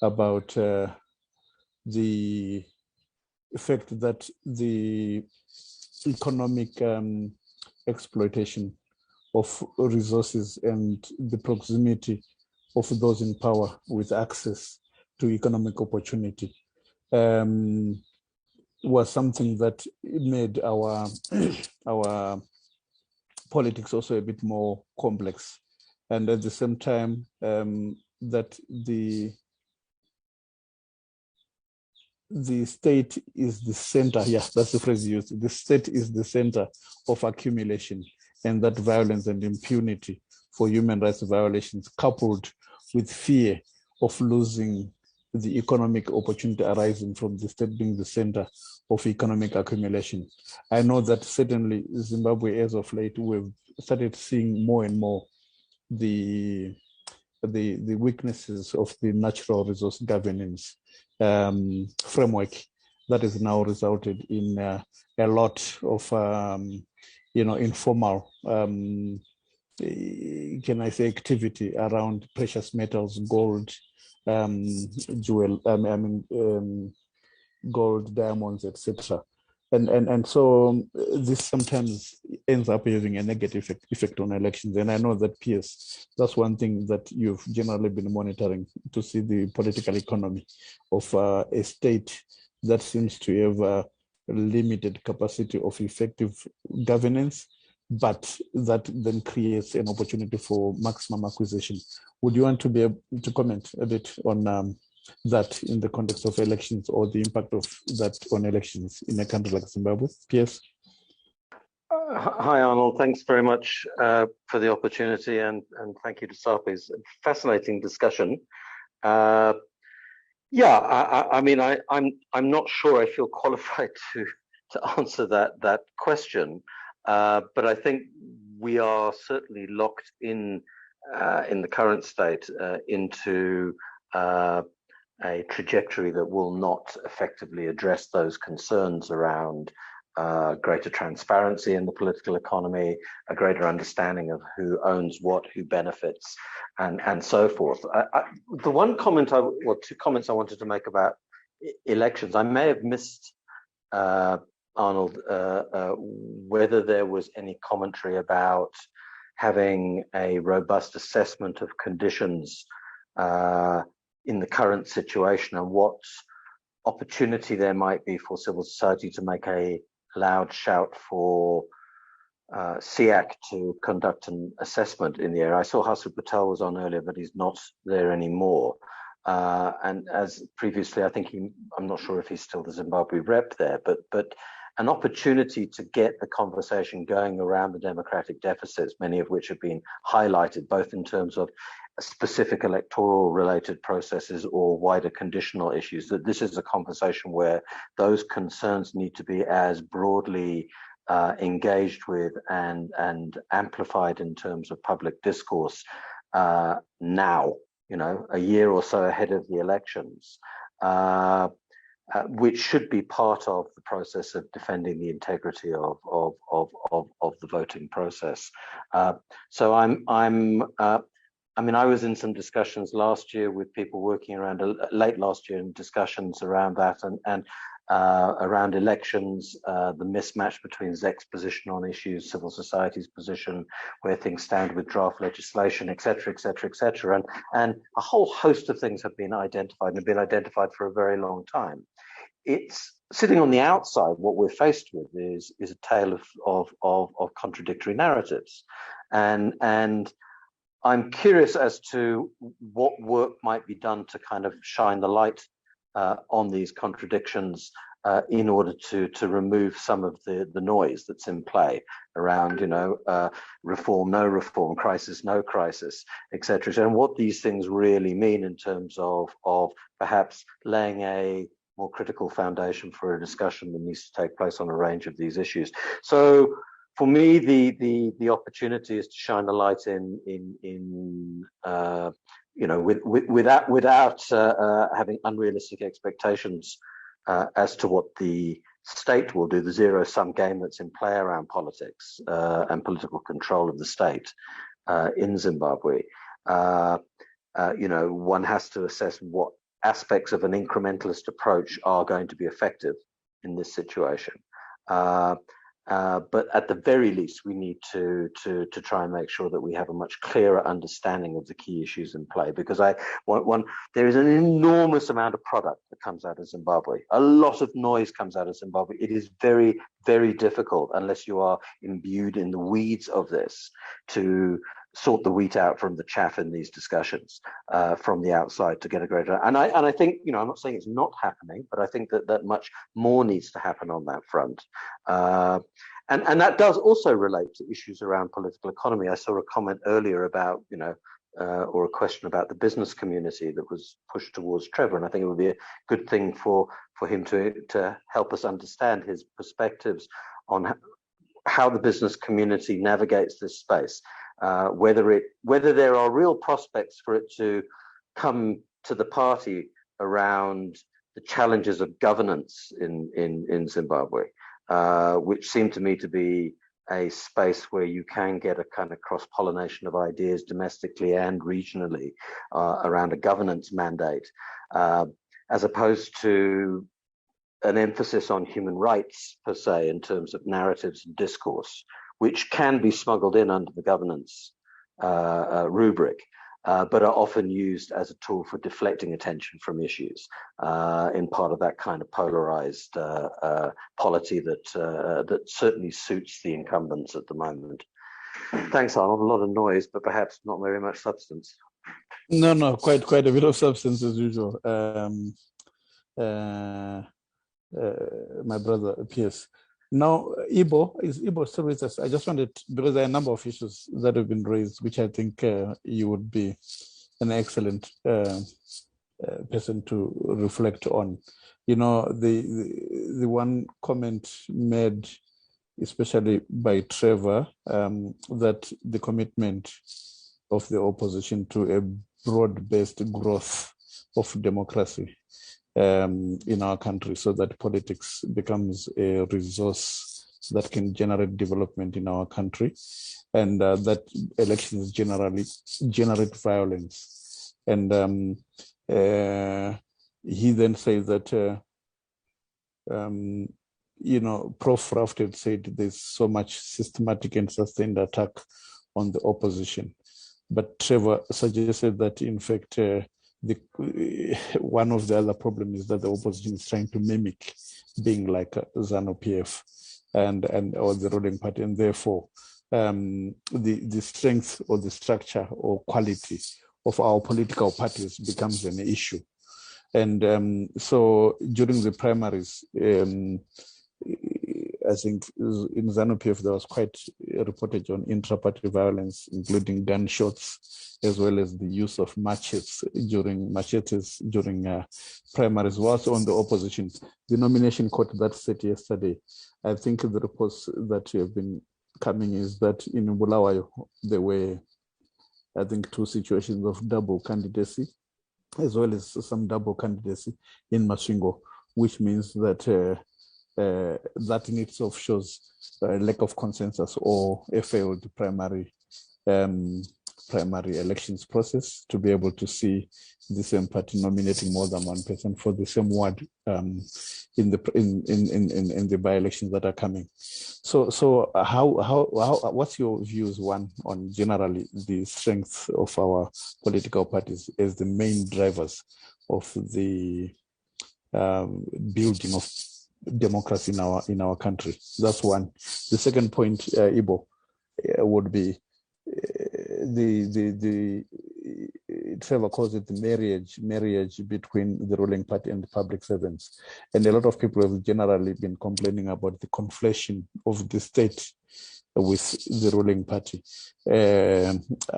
about the effect that the economic exploitation of resources and the proximity of those in power with access to economic opportunity was something that made our politics also a bit more complex, and at the same time that the state is the center. Yes, that's the phrase used. The state is the center of accumulation, and that violence and impunity for human rights violations, coupled with fear of losing the economic opportunity arising from the state being the center of economic accumulation. I know that certainly Zimbabwe, as of late, we've started seeing more and more the weaknesses of the natural resource governance framework that has now resulted in a lot of informal can I say activity around precious metals, gold, gold, diamonds, etc. And so this sometimes ends up having a negative effect on elections. And I know that, Pierce, that's one thing that you've generally been monitoring, to see the political economy of a state that seems to have a limited capacity of effective governance, but that then creates an opportunity for maximum acquisition. Would you want to be able to comment a bit on that in the context of elections, or the impact of that on elections in a country like Zimbabwe? Pierce? Hi, Arnold. Thanks very much for the opportunity, and thank you to Sapis. Fascinating discussion. I mean, I'm not sure I feel qualified to answer that question, but I think we are certainly locked in the current state into a trajectory that will not effectively address those concerns around greater transparency in the political economy, a greater understanding of who owns what, who benefits, and so forth. The one comment, two comments I wanted to make about elections, I may have missed, Arnold, whether there was any commentary about having a robust assessment of conditions in the current situation and what opportunity there might be for civil society to make a loud shout for SEAC to conduct an assessment in the area. I saw Hasu Patel was on earlier, but he's not there anymore. And as previously, I think I'm not sure if he's still the Zimbabwe rep there, but an opportunity to get the conversation going around the democratic deficits, many of which have been highlighted, both in terms of specific electoral related processes or wider conditional issues, that this is a conversation where those concerns need to be as broadly engaged with and amplified in terms of public discourse now, a year or so ahead of the elections, which should be part of the process of defending the integrity of the voting process. So I was in some discussions last year with people working around late last year in discussions around that and around elections, the mismatch between ZEC's position on issues, civil society's position, where things stand with draft legislation, et cetera, et cetera, et cetera. And a whole host of things have been identified and have been identified for a very long time. It's sitting on the outside, what we're faced with is a tale of contradictory narratives. And I'm curious as to what work might be done to kind of shine the light on these contradictions in order to remove some of the noise that's in play around, reform, no reform, crisis, no crisis, etc. And what these things really mean in terms of perhaps laying a more critical foundation for a discussion that needs to take place on a range of these issues. So for me, the opportunity is to shine the light without having unrealistic expectations as to what the state will do, the zero-sum game that's in play around politics and political control of the state in Zimbabwe. One has to assess what aspects of an incrementalist approach are going to be effective in this situation. But at the very least, we need to try and make sure that we have a much clearer understanding of the key issues in play, because there is an enormous amount of product that comes out of Zimbabwe. A lot of noise comes out of Zimbabwe. It is very, very difficult, unless you are imbued in the weeds of this, to sort the wheat out from the chaff in these discussions from the outside to get a greater. And I think, I'm not saying it's not happening, but I think that much more needs to happen on that front. And that does also relate to issues around political economy. I saw a comment earlier about, or a question about the business community that was pushed towards Trevor. And I think it would be a good thing for him to help us understand his perspectives on how the business community navigates this space. Whether there are real prospects for it to come to the party around the challenges of governance in Zimbabwe, which seem to me to be a space where you can get a kind of cross-pollination of ideas domestically and regionally around a governance mandate, as opposed to an emphasis on human rights per se in terms of narratives and discourse, which can be smuggled in under the governance rubric, but are often used as a tool for deflecting attention from issues in part of that kind of polarized polity that certainly suits the incumbents at the moment. Thanks, Arnold. A lot of noise, but perhaps not very much substance. No, quite a bit of substance as usual. My brother Piers. Now, is Ibo still with us? I just wanted, because there are a number of issues that have been raised, which I think you would be an excellent person to reflect on. The one comment made, especially by Trevor, that the commitment of the opposition to a broad-based growth of democracy in our country, so that politics becomes a resource that can generate development in our country, and that elections generally generate violence. And he then says that, Prof. Raft had said there's so much systematic and sustained attack on the opposition. But Trevor suggested that, in fact, one of the other problems is that the opposition is trying to mimic being like ZANU-PF or the ruling party, and therefore the strength or the structure or quality of our political parties becomes an issue. And so during the primaries, I think in ZANU-PF there was quite a reportage on intra-party violence, including gunshots, as well as the use of machetes during primaries. Was on the opposition. The nomination court that said yesterday, I think the reports that have been coming is that in Bulawayo there were, I think, 2 situations of double candidacy, as well as some double candidacy in Masvingo, which means that that in itself shows a lack of consensus or a failed primary elections process to be able to see the same party nominating more than one person for the same ward in the by-elections that are coming. So how what's your views, one, on generally the strength of our political parties as the main drivers of the building of democracy in our country? That's one. The second point, Ibo, would be the Trevor calls it the marriage between the ruling party and the public servants, and a lot of people have generally been complaining about the conflation of the state with the ruling party,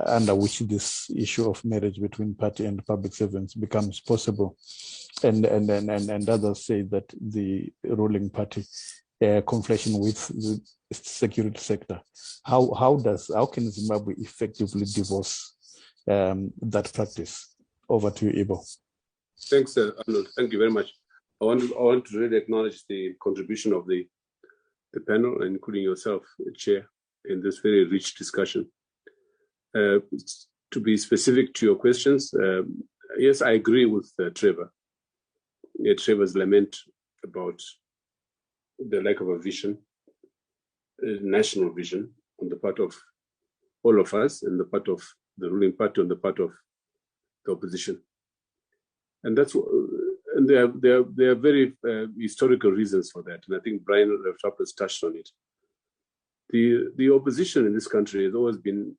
under which this issue of marriage between party and public servants becomes possible. And others say that the ruling party conflation with the security sector. How can Zimbabwe effectively divorce that practice? Over to you, Ibo. Thanks, Arnold. Thank you very much. I want to really acknowledge the contribution of the panel, including yourself, Chair, in this very rich discussion. To be specific to your questions, yes, I agree with Trevor. Trevor's lament about the lack of a vision, a national vision on the part of all of us, and the part of the ruling party, and the part of the opposition. And that's, and there are very historical reasons for that. And I think Brian has touched on it. The opposition in this country has always been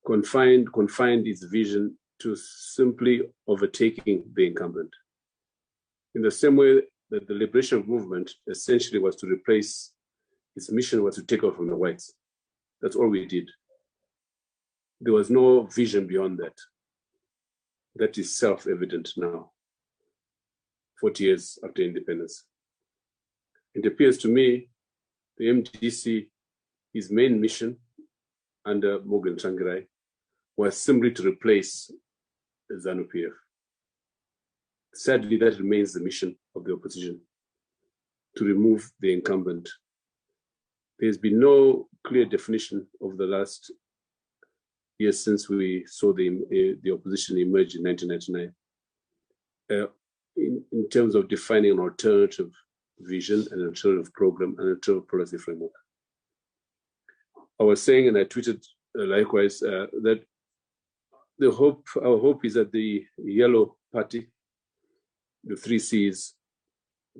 confined its vision to simply overtaking the incumbent. In the same way that the liberation movement essentially was to replace, its mission was to take over from the whites. That's all we did. There was no vision beyond that. That is self-evident now, 40 years after independence. It appears to me the MDC, his main mission under Morgan Tsvangirai was simply to replace ZANU-PF. Sadly, that remains the mission of the opposition, to remove the incumbent. There's been no clear definition over the last years since we saw the opposition emerge in 1999 in terms of defining an alternative vision, an alternative program, an alternative policy framework. I was saying, and I tweeted likewise, that our hope is that the Yellow Party, the 3 Cs,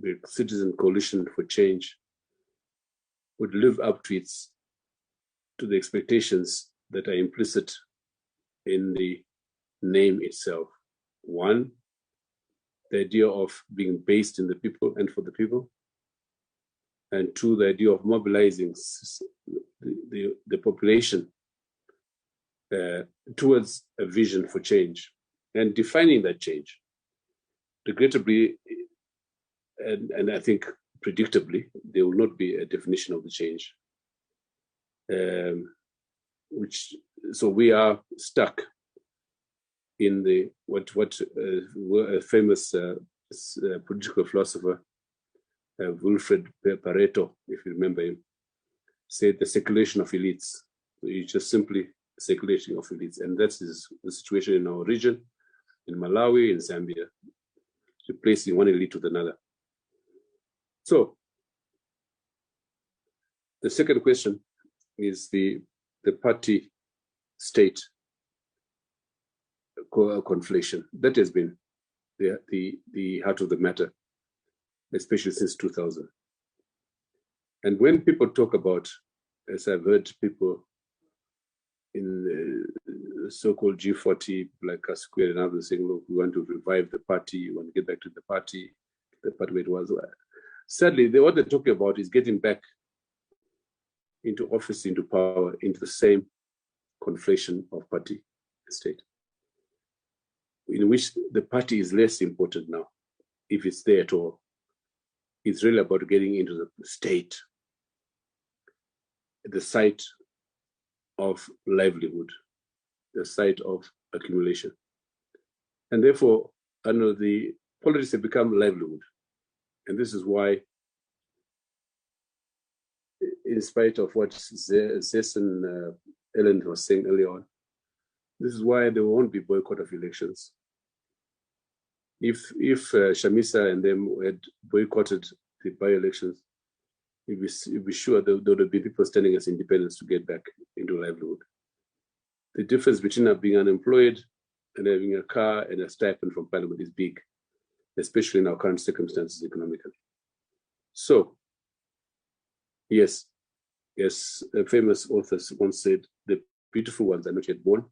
the Citizen Coalition for Change, would live up to the expectations that are implicit in the name itself. One, the idea of being based in the people and for the people. And 2, the idea of mobilizing the population towards a vision for change and defining that change. Regrettably, and I think predictably, there will not be a definition of the change. So we are stuck in what a famous political philosopher, Wilfred Pareto, if you remember him, said the circulation of elites. So it's just simply circulation of elites. And that's the situation in our region, in Malawi, in Zambia, replacing one elite with another. So the second question is the party state conflation. That has been the heart of the matter, especially since 2000. And when people talk about, as I've heard people in the so-called G40, like Square and others saying, look, we want to revive the party, we want to get back to the party where it was. Sadly, what they're talking about is getting back into office, into power, into the same conflation of party state, in which the party is less important now, if it's there at all. It's really about getting into the state, the site of livelihood, the site of accumulation. And therefore, I know the politics have become livelihood. And this is why, in spite of what Zesson Ellen was saying earlier on, this is why there won't be boycott of elections. If Chamisa and them had boycotted the by-elections, you'd be sure there would be people standing as independents to get back into livelihood. The difference between being unemployed and having a car and a stipend from Parliament is big, especially in our current circumstances economically. So, yes, as a famous author once said, the beautiful ones are not yet born.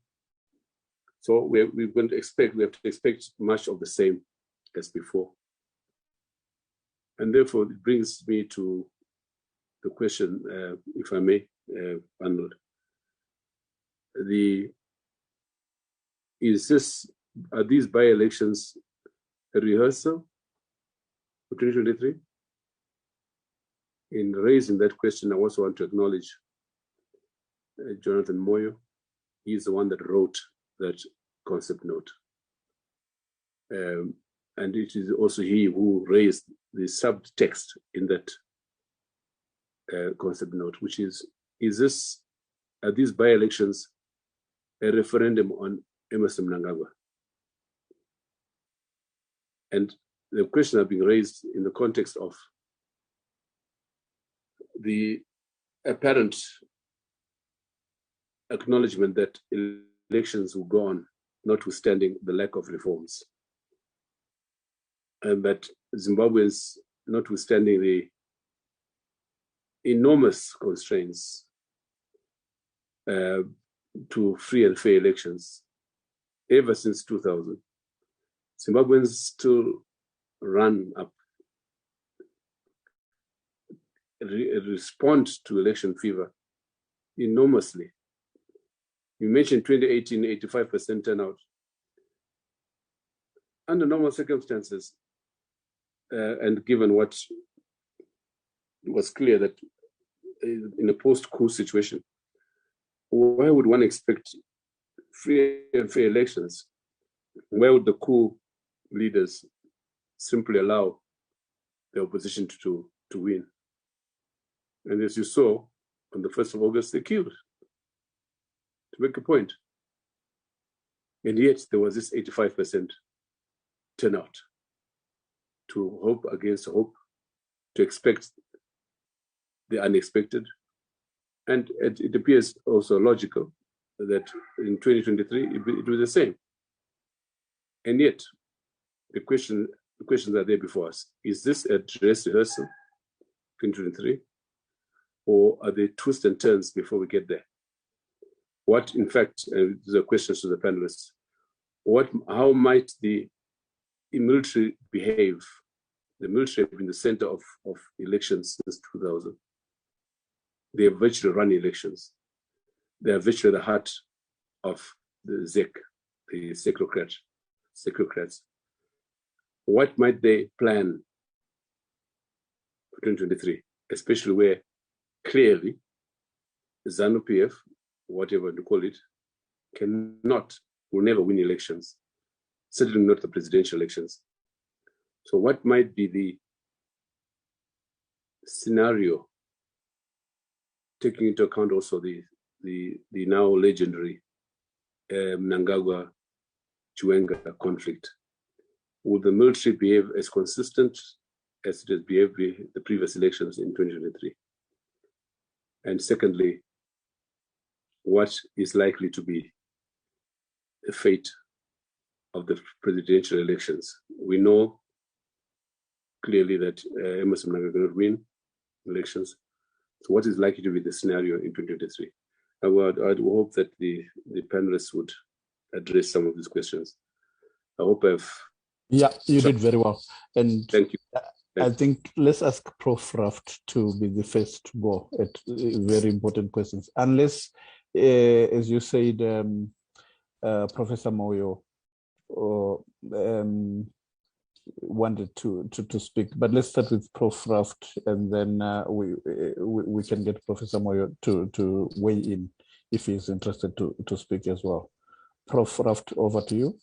So we have to expect much of the same as before. And therefore, it brings me to the question, if I may, Arnold. Are these by-elections a rehearsal for 2023? In raising that question, I also want to acknowledge Jonathan Moyo. He's the one that wrote that concept note. And it is also he who raised the subtext in that concept note, which is are these by-elections a referendum on Emmerson Mnangagwa? And the question has been raised in the context of the apparent acknowledgement that elections will go on, notwithstanding the lack of reforms. And that Zimbabweans, notwithstanding the enormous constraints to free and fair elections, ever since 2000, Zimbabweans still run up, respond to election fever enormously. You mentioned 2018, 85% turnout. Under normal circumstances, and given what was clear that in a post-coup situation, why would one expect free and fair elections? Why would the coup leaders simply allow the opposition to win? And as you saw, on the 1st of August, they killed, to make a point. And yet there was this 85% turnout, to hope against hope, to expect the unexpected. And it appears also logical that in 2023, it was the same. And yet, the questions are there before us. Is this a dress rehearsal, 2023? Or are there twists and turns before we get there? What, in fact, these are questions to the panelists, how might the military behave? The military have been the center of elections since 2000. They have virtually run elections. They are virtually the heart of the ZEC, the secretariats. What might they plan for 2023, especially where clearly ZANU-PF, whatever you call it, will never win elections, certainly not the presidential elections. So what might be scenario, taking into account also the now legendary Mnangagwa-Chiwenga conflict, would the military behave as consistent as it has behaved in the previous elections in 2023? And secondly, what is likely to be the fate of the presidential elections? We know clearly that Emmerson Mnangagwa will not win elections. So what is likely to be the scenario in 2023? I'd hope that the panelists would address some of these questions. I hope I've... Yeah, you did very well. And thank you. I think let's ask Prof. Raft to be the first to go at very important questions. Unless, as you said, Professor Moyo wanted to speak, but let's start with Prof. Raft, and then we can get Professor Moyo to weigh in if he's interested to speak as well. Prof. Raft, over to you.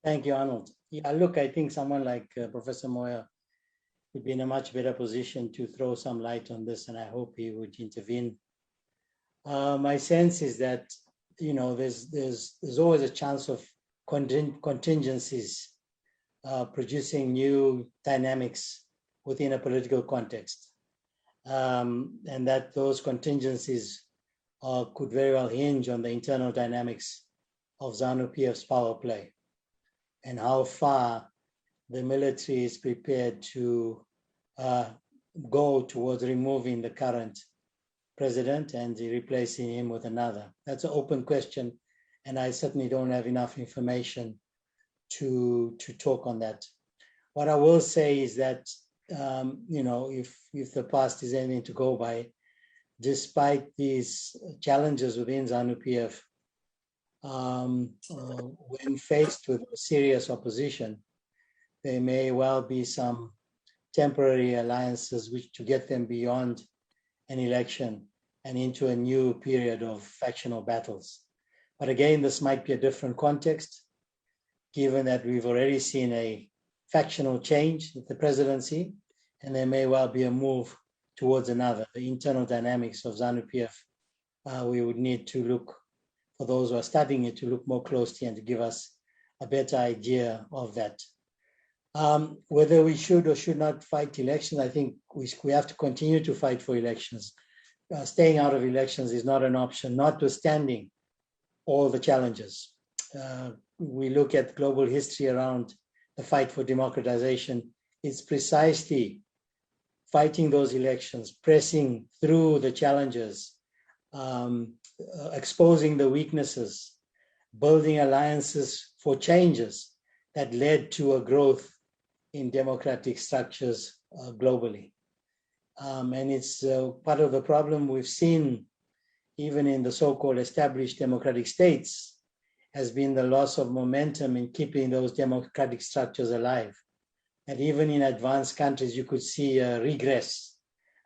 Thank you, Arnold. Yeah, look, I think someone like Professor Moyo would be in a much better position to throw some light on this, and I hope he would intervene. My sense is that, you know, there's always a chance of contingencies producing new dynamics within a political context, and that those contingencies could very well hinge on the internal dynamics of ZANU-PF's power play and how far the military is prepared to go towards removing the current president and replacing him with another. That's an open question, and I certainly don't have enough information to talk on that. What I will say is that, you know, if the past is anything to go by, despite these challenges within ZANU-PF, when faced with serious opposition, there may well be some temporary alliances which to get them beyond an election and into a new period of factional battles. But again, this might be a different context, given that we've already seen a factional change with the presidency, and there may well be a move towards another. The internal dynamics of ZANU-PF, we would need to look, for those who are studying it, to look more closely and to give us a better idea of that. Whether we should or should not fight elections, I think we have to continue to fight for elections. Staying out of elections is not an option, notwithstanding all the challenges. We look at global history around the fight for democratization. It's precisely fighting those elections, pressing through the challenges, exposing the weaknesses, building alliances for changes that led to a growth in democratic structures globally. And it's part of the problem we've seen even in the so-called established democratic states has been the loss of momentum in keeping those democratic structures alive. And even in advanced countries, you could see a regress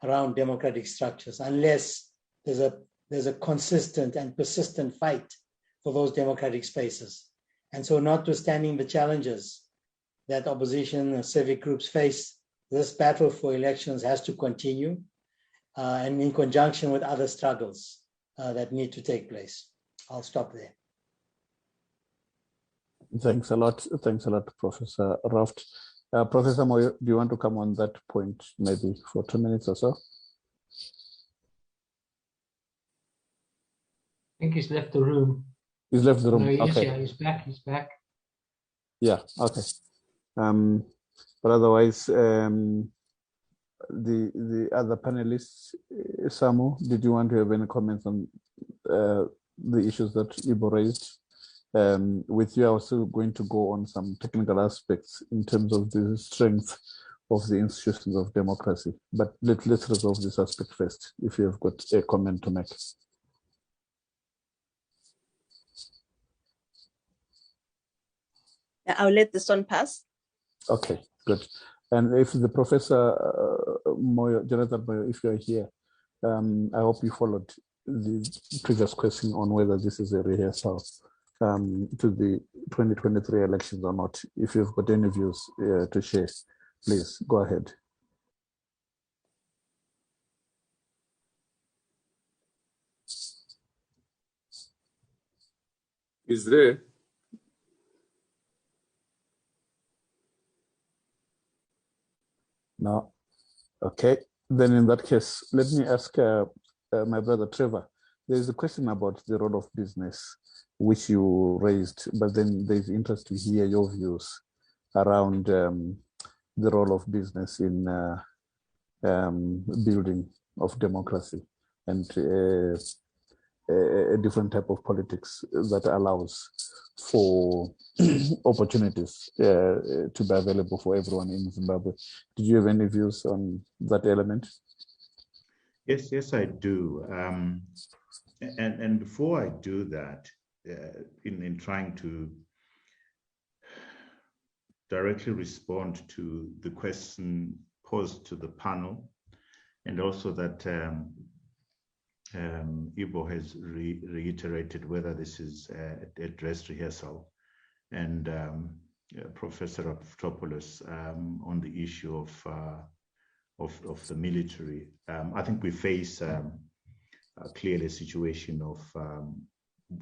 around democratic structures unless there's a consistent and persistent fight for those democratic spaces. And so notwithstanding the challenges that opposition and civic groups face, this battle for elections has to continue and in conjunction with other struggles that need to take place. I'll stop there. Thanks a lot. Thanks a lot, Professor Raft. Professor Moyo, do you want to come on that point maybe for 2 minutes or so? I think he's left the room. He's left the room. No, he is, okay. Yeah, he's back. He's back. Yeah. Okay. But otherwise, the other panelists, Samu, did you want to have any comments on the issues that Ibo raised? With you, I was still going to go on some technical aspects in terms of the strength of the institutions of democracy. But let's resolve this aspect first, if you have got a comment to make. I'll let this one pass. Okay, good. And if the Professor Moyo, Jonathan Moyo, if you're here, I hope you followed the previous question on whether this is a rehearsal to the 2023 elections or not. If you've got any views to share, please go ahead. Is there? No. Okay. Then in that case, let me ask my brother Trevor. There's a question about the role of business, which you raised, but then there's interest to hear your views around the role of business in building of democracy and a different type of politics that allows for opportunities to be available for everyone in Zimbabwe. Did you have any views on that element? Yes, I do. And before I do that, in trying to directly respond to the question posed to the panel, and also that Ibo has reiterated whether this is a dress rehearsal, and Professor Raptopoulos on the issue of the military. I think we face clearly a situation of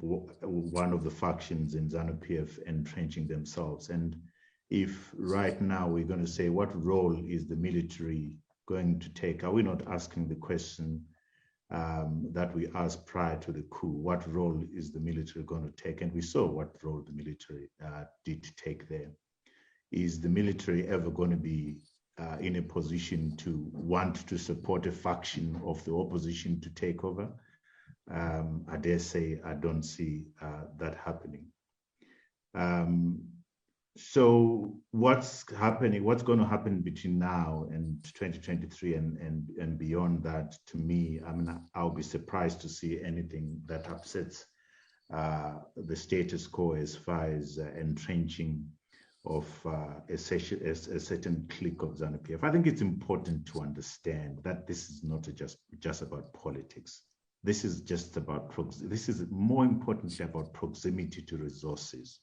one of the factions in ZANU-PF entrenching themselves. And if right now we're going to say, what role is the military going to take? Are we not asking the question that we asked prior to the coup? What role is the military going to take? And we saw what role the military did take there. Is the military ever going to be in a position to want to support a faction of the opposition to take over? I dare say I don't see that happening. So what's happening, what's going to happen between now and 2023 and beyond that, to me, I mean, I'll be surprised to see anything that upsets the status quo as far as entrenching of a certain clique of ZANU-PF. I think it's important to understand that this is not just about politics. This is just about, this is more importantly about proximity to resources.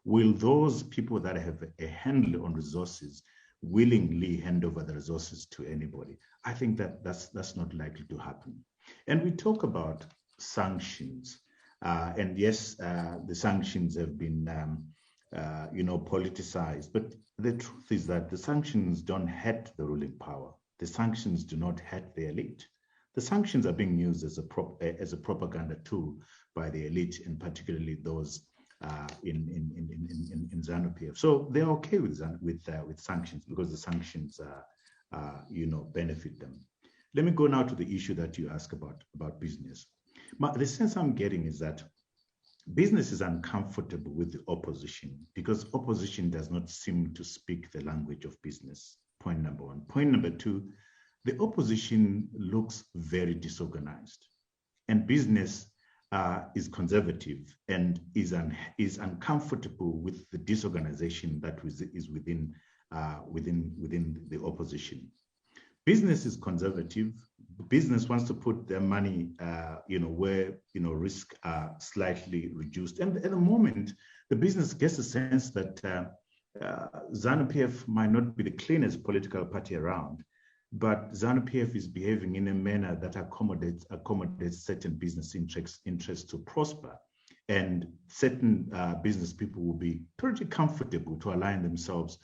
Will those people that have a handle on resources willingly hand over the resources to anybody? I think that that's not likely to happen. And we talk about sanctions, and yes, the sanctions have been politicized, but the truth is that the sanctions don't hurt the ruling power. The sanctions do not hurt the elite. The sanctions are being used as a propaganda tool by the elite, and particularly those in ZANU-PF. So they're okay with sanctions because the sanctions benefit them. Let me go now to the issue that you asked about business. The sense I'm getting is that business is uncomfortable with the opposition because opposition does not seem to speak the language of business. Point number one. Point number two, the opposition looks very disorganized, and business is conservative and is uncomfortable with the disorganization that is within the opposition. Business is conservative. Business wants to put their money, where risks are slightly reduced. And at the moment, the business gets a sense that ZANU-PF might not be the cleanest political party around, but ZANU-PF is behaving in a manner that accommodates certain business interests to prosper, and certain business people will be pretty comfortable to align themselves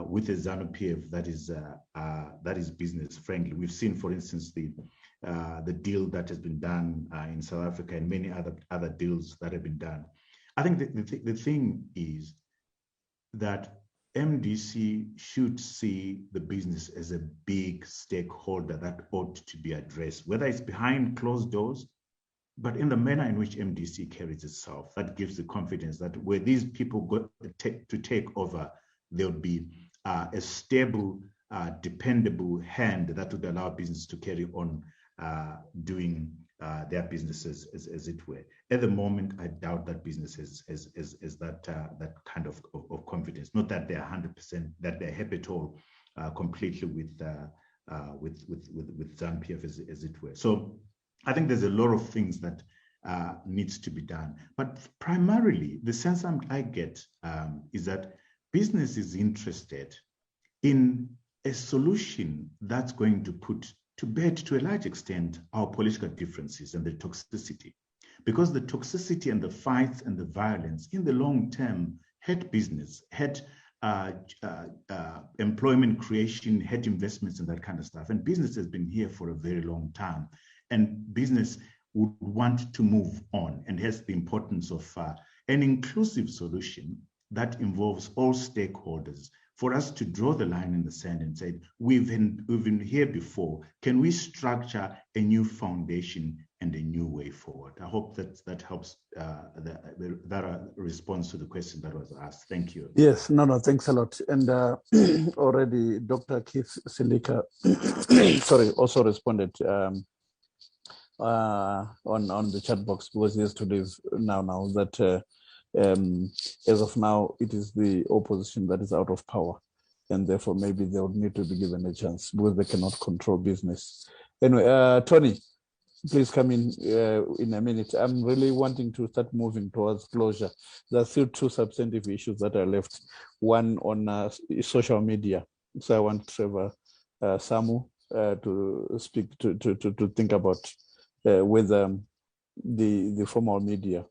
with a ZANU-PF that is business friendly. We've seen, for instance, the deal that has been done in South Africa and many other deals that have been done. I think the thing is that MDC should see the business as a big stakeholder that ought to be addressed, whether it's behind closed doors, but in the manner in which MDC carries itself, that gives the confidence that where these people go to take over, there would be a stable, dependable hand that would allow business to carry on doing their businesses as it were. At the moment, I doubt that business is that kind of confidence. Not that they're 100%, that they're happy at all, completely with ZANU-PF as it were. So I think there's a lot of things that needs to be done. But primarily, the sense I get is that business is interested in a solution that's going to put to bed, to a large extent, our political differences and the toxicity. because the toxicity and the fights and the violence in the long term hurt business, hurt employment creation, hurt investments and that kind of stuff. And business has been here for a very long time. And business would want to move on, and hence the importance of an inclusive solution that involves all stakeholders, for us to draw the line in the sand and say, we've been here before. Can we structure a new foundation and a new way forward? I hope that helps, that responds to the question that was asked. Thank you. Yes, no, thanks a lot. And already Dr. Keith Silika, sorry, also responded on the chat box, because yesterday's now that as of now, it is the opposition that is out of power, and therefore maybe they would need to be given a chance because they cannot control business. Anyway, Tony, please come in a minute. I'm really wanting to start moving towards closure. There are still two substantive issues that are left. One on social media. So I want Trevor Samu to speak to think about whether the formal media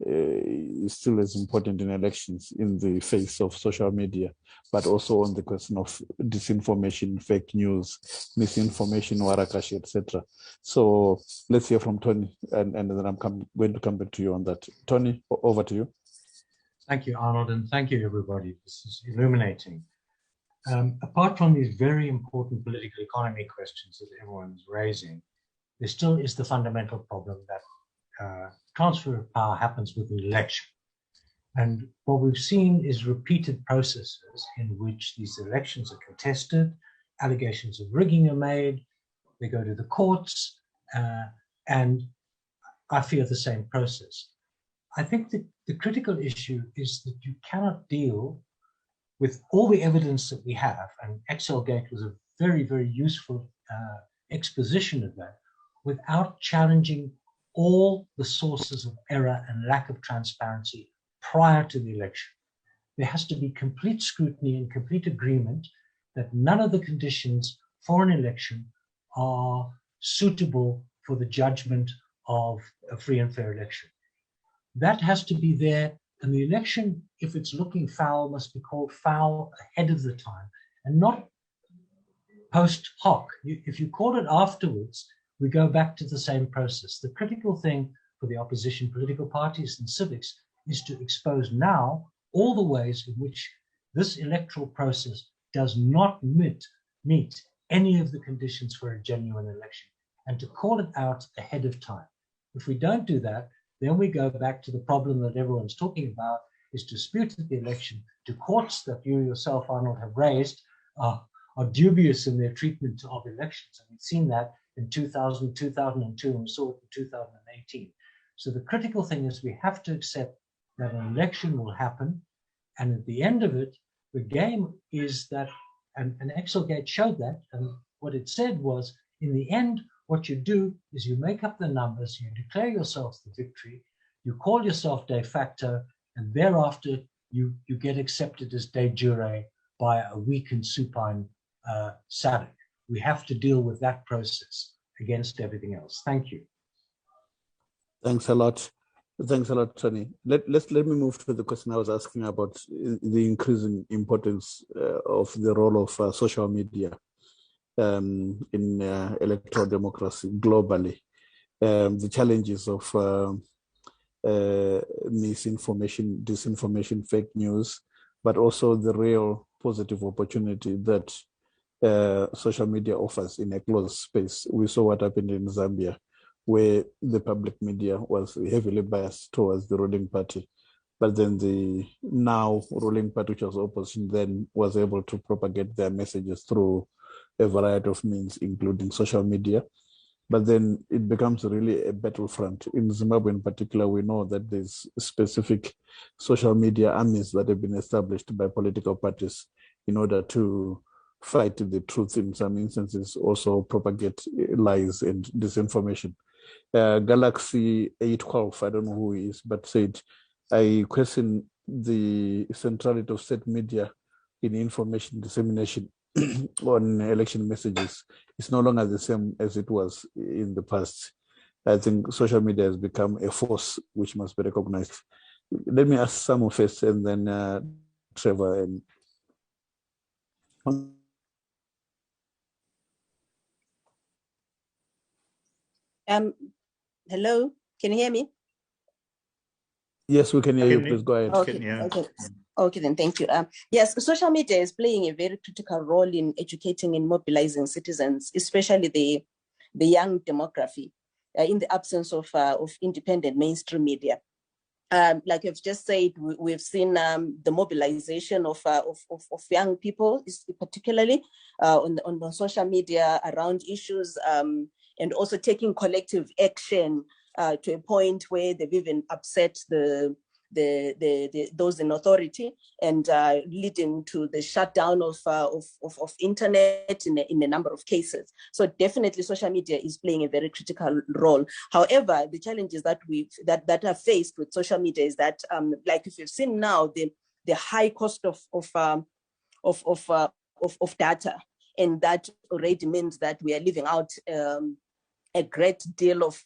is still as important in elections in the face of social media, but also on the question of disinformation, fake news, misinformation, warakashi, etc. So let's hear from Tony, and then I'm going to come back to you on that. Tony, over to you. Thank you, Arnold, and thank you, everybody. This is illuminating. Apart from these very important political economy questions that everyone's raising, there still is the fundamental problem that transfer of power happens with an election. And what we've seen is repeated processes in which these elections are contested, allegations of rigging are made, they go to the courts, and I fear the same process. I think that the critical issue is that you cannot deal with all the evidence that we have, and Excelgate was a very, very useful exposition of that, without challenging all the sources of error and lack of transparency prior to the election. There has to be complete scrutiny and complete agreement that none of the conditions for an election are suitable for the judgment of a free and fair election. That has to be there, and the election, if it's looking foul, must be called foul ahead of the time and not post hoc. If you call it afterwards, we go back to the same process. The critical thing for the opposition political parties and civics is to expose now all the ways in which this electoral process does not meet any of the conditions for a genuine election, and to call it out ahead of time. If we don't do that, then we go back to the problem that everyone's talking about, is disputes at the election to courts that you yourself, Arnold, have raised are dubious in their treatment of elections. And we've seen that in 2000, 2002, and we saw it in 2018. So the critical thing is we have to accept that an election will happen, and at the end of it, the game is that, and Excelgate showed that, and what it said was, in the end, what you do is you make up the numbers, you declare yourself the victory, you call yourself de facto, and thereafter you get accepted as de jure by a weak and supine SADC. We have to deal with that process against everything else. Thank you. Thanks a lot. Thanks a lot, Tony. Let me move to the question I was asking about the increasing importance of the role of social media in electoral democracy globally. The challenges of misinformation, disinformation, fake news, but also the real positive opportunity that social media offers in a closed space. We saw what happened in Zambia, where the public media was heavily biased towards the ruling party. But then the now ruling party, which was opposition then, was able to propagate their messages through a variety of means, including social media. But then it becomes really a battlefront. In Zimbabwe in particular, we know that there's specific social media armies that have been established by political parties in order to fight the truth, in some instances, also propagate lies and disinformation. Galaxy 812, I don't know who he is, but said, I question the centrality of state media in information dissemination on election messages. It's no longer the same as it was in the past. I think social media has become a force which must be recognized. Let me ask Samu first, and then Trevor. Hello, can you hear me? Yes, we can hear you. Please go ahead. Okay, then thank you. Yes, social media is playing a very critical role in educating and mobilizing citizens, especially the young demography, in the absence of independent mainstream media. Like you've just said, we've seen the mobilization of young people, particularly on social media around issues, and also taking collective action to a point where they've even upset those in authority, and leading to the shutdown of internet in a number of cases. So definitely social media is playing a very critical role. However, the challenges that that are faced with social media is that, like if you've seen now, the high cost of data, and that already means that we are leaving out a great deal of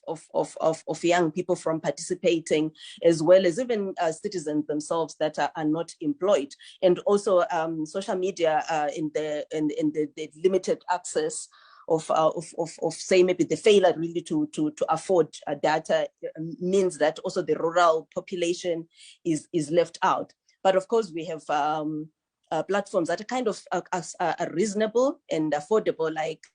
young people from participating, as well as even citizens themselves that are not employed. And also social media in the limited access of say maybe the failure really to afford data means that also the rural population is left out. But of course we have platforms that are kind of are reasonable and affordable, like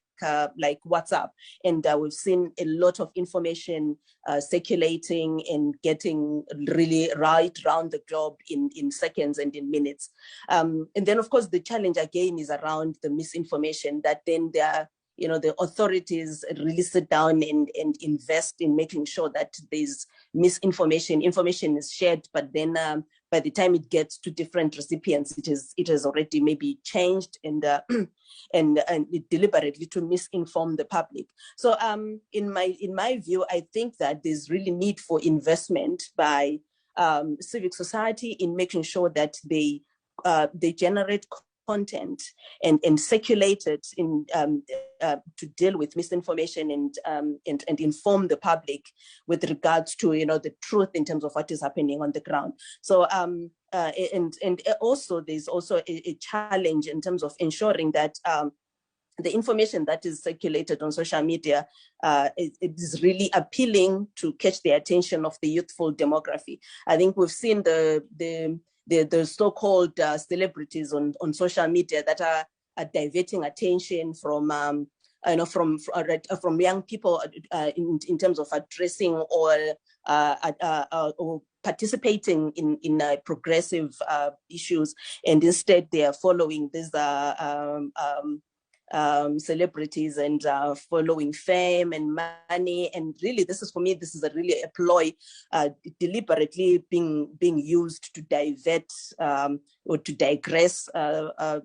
WhatsApp, and we've seen a lot of information circulating and getting really right around the globe in seconds and in minutes. And then of course the challenge again is around the misinformation, that then the authorities really sit down and invest in making sure that there's information is shared, but then by the time it gets to different recipients, it has already maybe changed and deliberately to misinform the public. So in my view, I think that there's really need for investment by civic society in making sure that they generate content and circulate it in to deal with misinformation and inform the public with regards to the truth in terms of what is happening on the ground. So and also there's also a challenge in terms of ensuring that the information that is circulated on social media it is really appealing to catch the attention of the youthful demography. I think we've seen the so-called celebrities on social media that are diverting attention from young people in terms of addressing or participating in progressive issues, and instead they are following these celebrities and following fame and money. And really, this is really a ploy deliberately being used to divert or to digress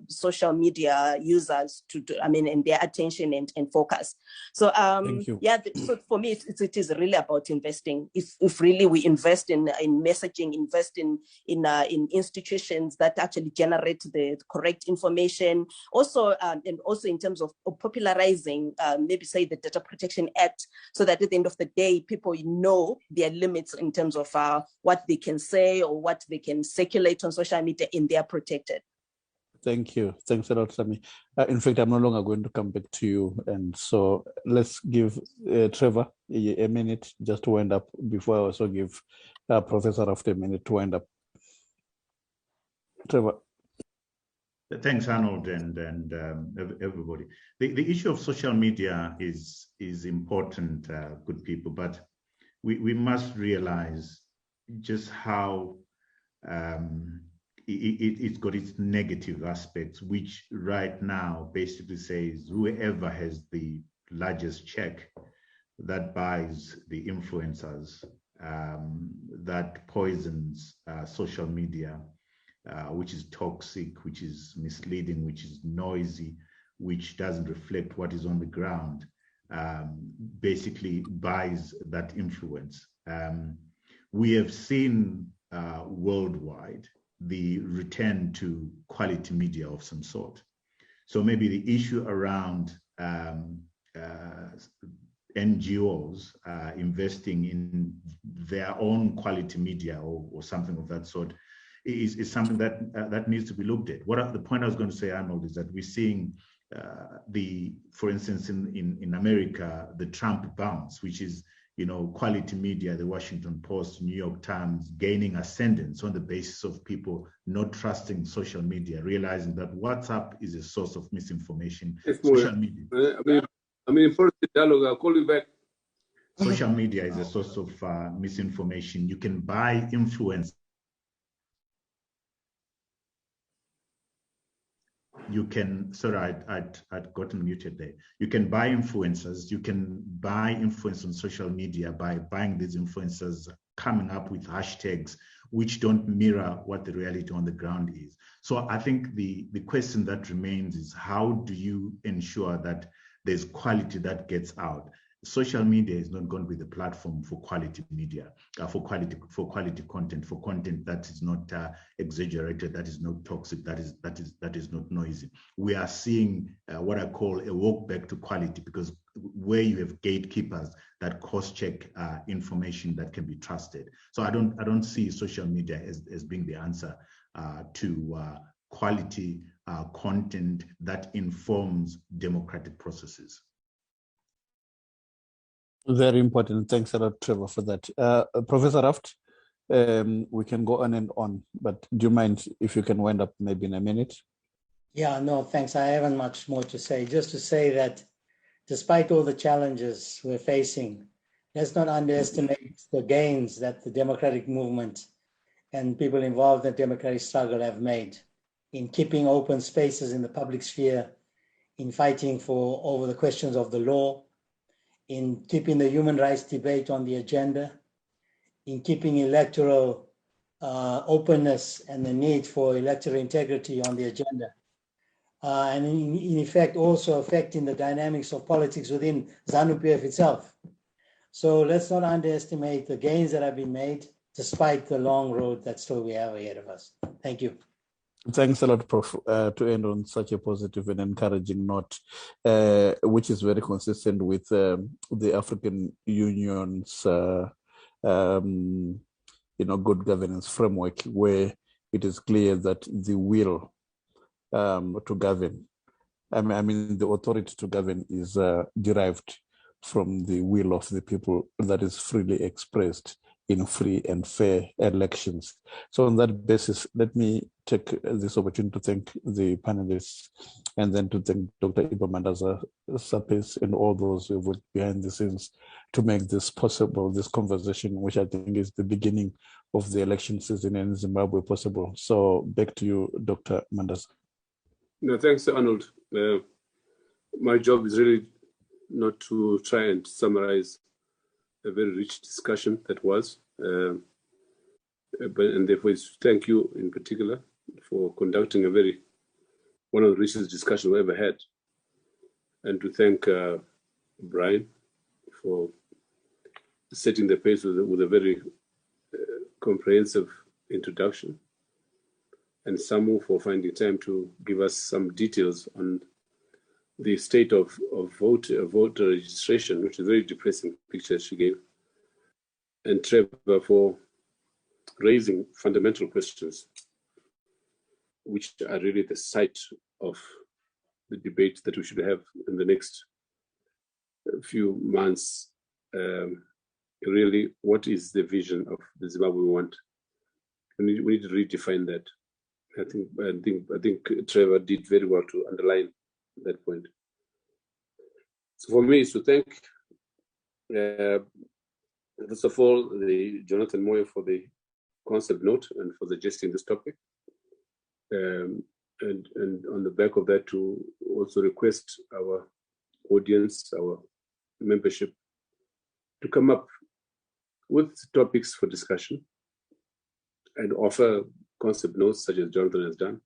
social media users and their attention and focus. So so for me, it is really about investing. If really we invest in messaging, invest in institutions that actually generate the correct information, also and also in terms of popularizing maybe say the Data Protection Act, so that at the end of the day people know their limits in terms of what they can say or what they can circulate on social media, and they are protected. Thank you. Thanks a lot, Sami. In fact, I'm no longer going to come back to you. And so let's give Trevor a minute just to wind up before I also give Professor after a minute to wind up. Trevor. Thanks, Arnold, and everybody. The issue of social media is important, good people, but we must realize just how it's got its negative aspects, which right now basically says whoever has the largest check that buys the influencers, that poisons social media, which is toxic, which is misleading, which is noisy, which doesn't reflect what is on the ground, basically buys that influence. We have seen worldwide the return to quality media of some sort. So maybe the issue around NGOs investing in their own quality media or something of that sort is something that needs to be looked at. The point I was going to say, Arnold, is that we're seeing for instance, in America, the Trump bounce, which is, quality media, the Washington Post, New York Times, gaining ascendance on the basis of people not trusting social media, realizing that WhatsApp is a source of misinformation. Social media. For the dialogue, I'll call you back. Social media is a source of misinformation. You can buy influence. You can, sorry, I'd gotten muted there. You can buy influencers. You can buy influence on social media by buying these influencers, coming up with hashtags which don't mirror what the reality on the ground is. So I think the question that remains is, how do you ensure that there's quality that gets out? Social media is not going to be the platform for quality media, for quality content, for content that is not exaggerated, that is not toxic, that is not noisy. We are seeing what I call a walk back to quality, because where you have gatekeepers that cross-check information that can be trusted. So I don't see social media as being the answer to quality content that informs democratic processes. Very important. Thanks a lot, Trevor, for that. Professor Raft, we can go on and on, but do you mind if you can wind up maybe in a minute? Yeah, no, thanks. I haven't much more to say. Just to say that despite all the challenges we're facing, let's not underestimate the gains that the democratic movement and people involved in the democratic struggle have made in keeping open spaces in the public sphere, in fighting over the questions of the law, in keeping the human rights debate on the agenda, in keeping electoral openness and the need for electoral integrity on the agenda, and in effect also affecting the dynamics of politics within ZANU-PF itself. So let's not underestimate the gains that have been made despite the long road that still we have ahead of us. Thank you. Thanks a lot, Prof, to end on such a positive and encouraging note, which is very consistent with the African Union's good governance framework, where it is clear that the will to govern, the authority to govern is derived from the will of the people that is freely expressed in free and fair elections. So on that basis, let me take this opportunity to thank the panelists and then to thank Dr. Ibo Mandaza, Sapes, and all those who worked behind the scenes to make this possible, this conversation, which I think is the beginning of the election season in Zimbabwe, possible. So back to you, Dr. Mandaza. No, thanks, Arnold. My job is really not to try and summarize a very rich discussion that was, and therefore thank you in particular for conducting one of the richest discussions we ever had, and to thank Brian for setting the pace with a very comprehensive introduction, and Samu for finding time to give us some details on the state of voter registration, which is a very depressing picture she gave, and Trevor for raising fundamental questions, which are really the site of the debate that we should have in the next few months. Really, what is the vision of the Zimbabwe we want? We need to redefine that. I think Trevor did very well to underline that point. So for me, is to thank, first of all, the Jonathan Moyo for the concept note and for suggesting this topic. And on the back of that, to also request our audience, our membership, to come up with topics for discussion and offer concept notes such as Jonathan has done.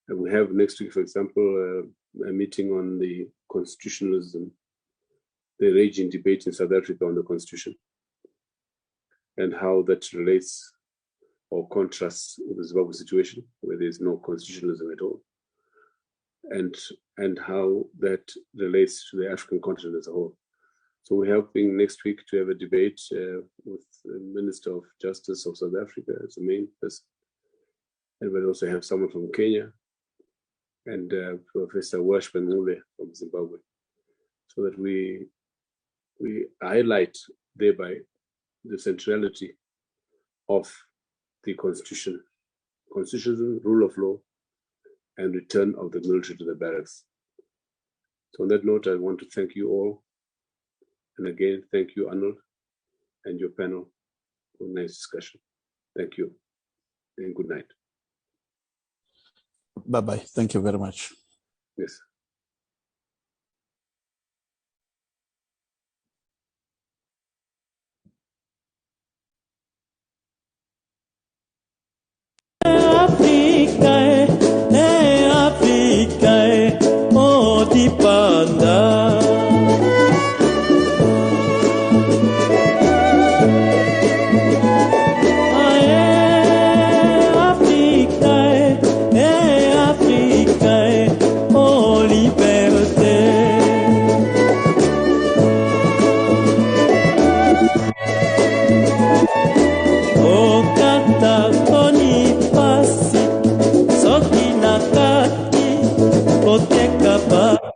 And we have next week, for example, a meeting on the constitutionalism, the raging debate in South Africa on the constitution, and how that relates or contrasts with the Zimbabwe situation, where there's no constitutionalism at all, and how that relates to the African continent as a whole. So we're hoping next week to have a debate with the Minister of Justice of South Africa as the main person. And we'll also have someone from Kenya and Professor Washburn Mule from Zimbabwe, so that we highlight thereby the centrality of the constitution, rule of law, and return of the military to the barracks. So on that note, I want to thank you all. And again, thank you, Arnold, and your panel for a nice discussion. Thank you, and good night. Bye-bye. Thank you very much. Yes. Koteka ba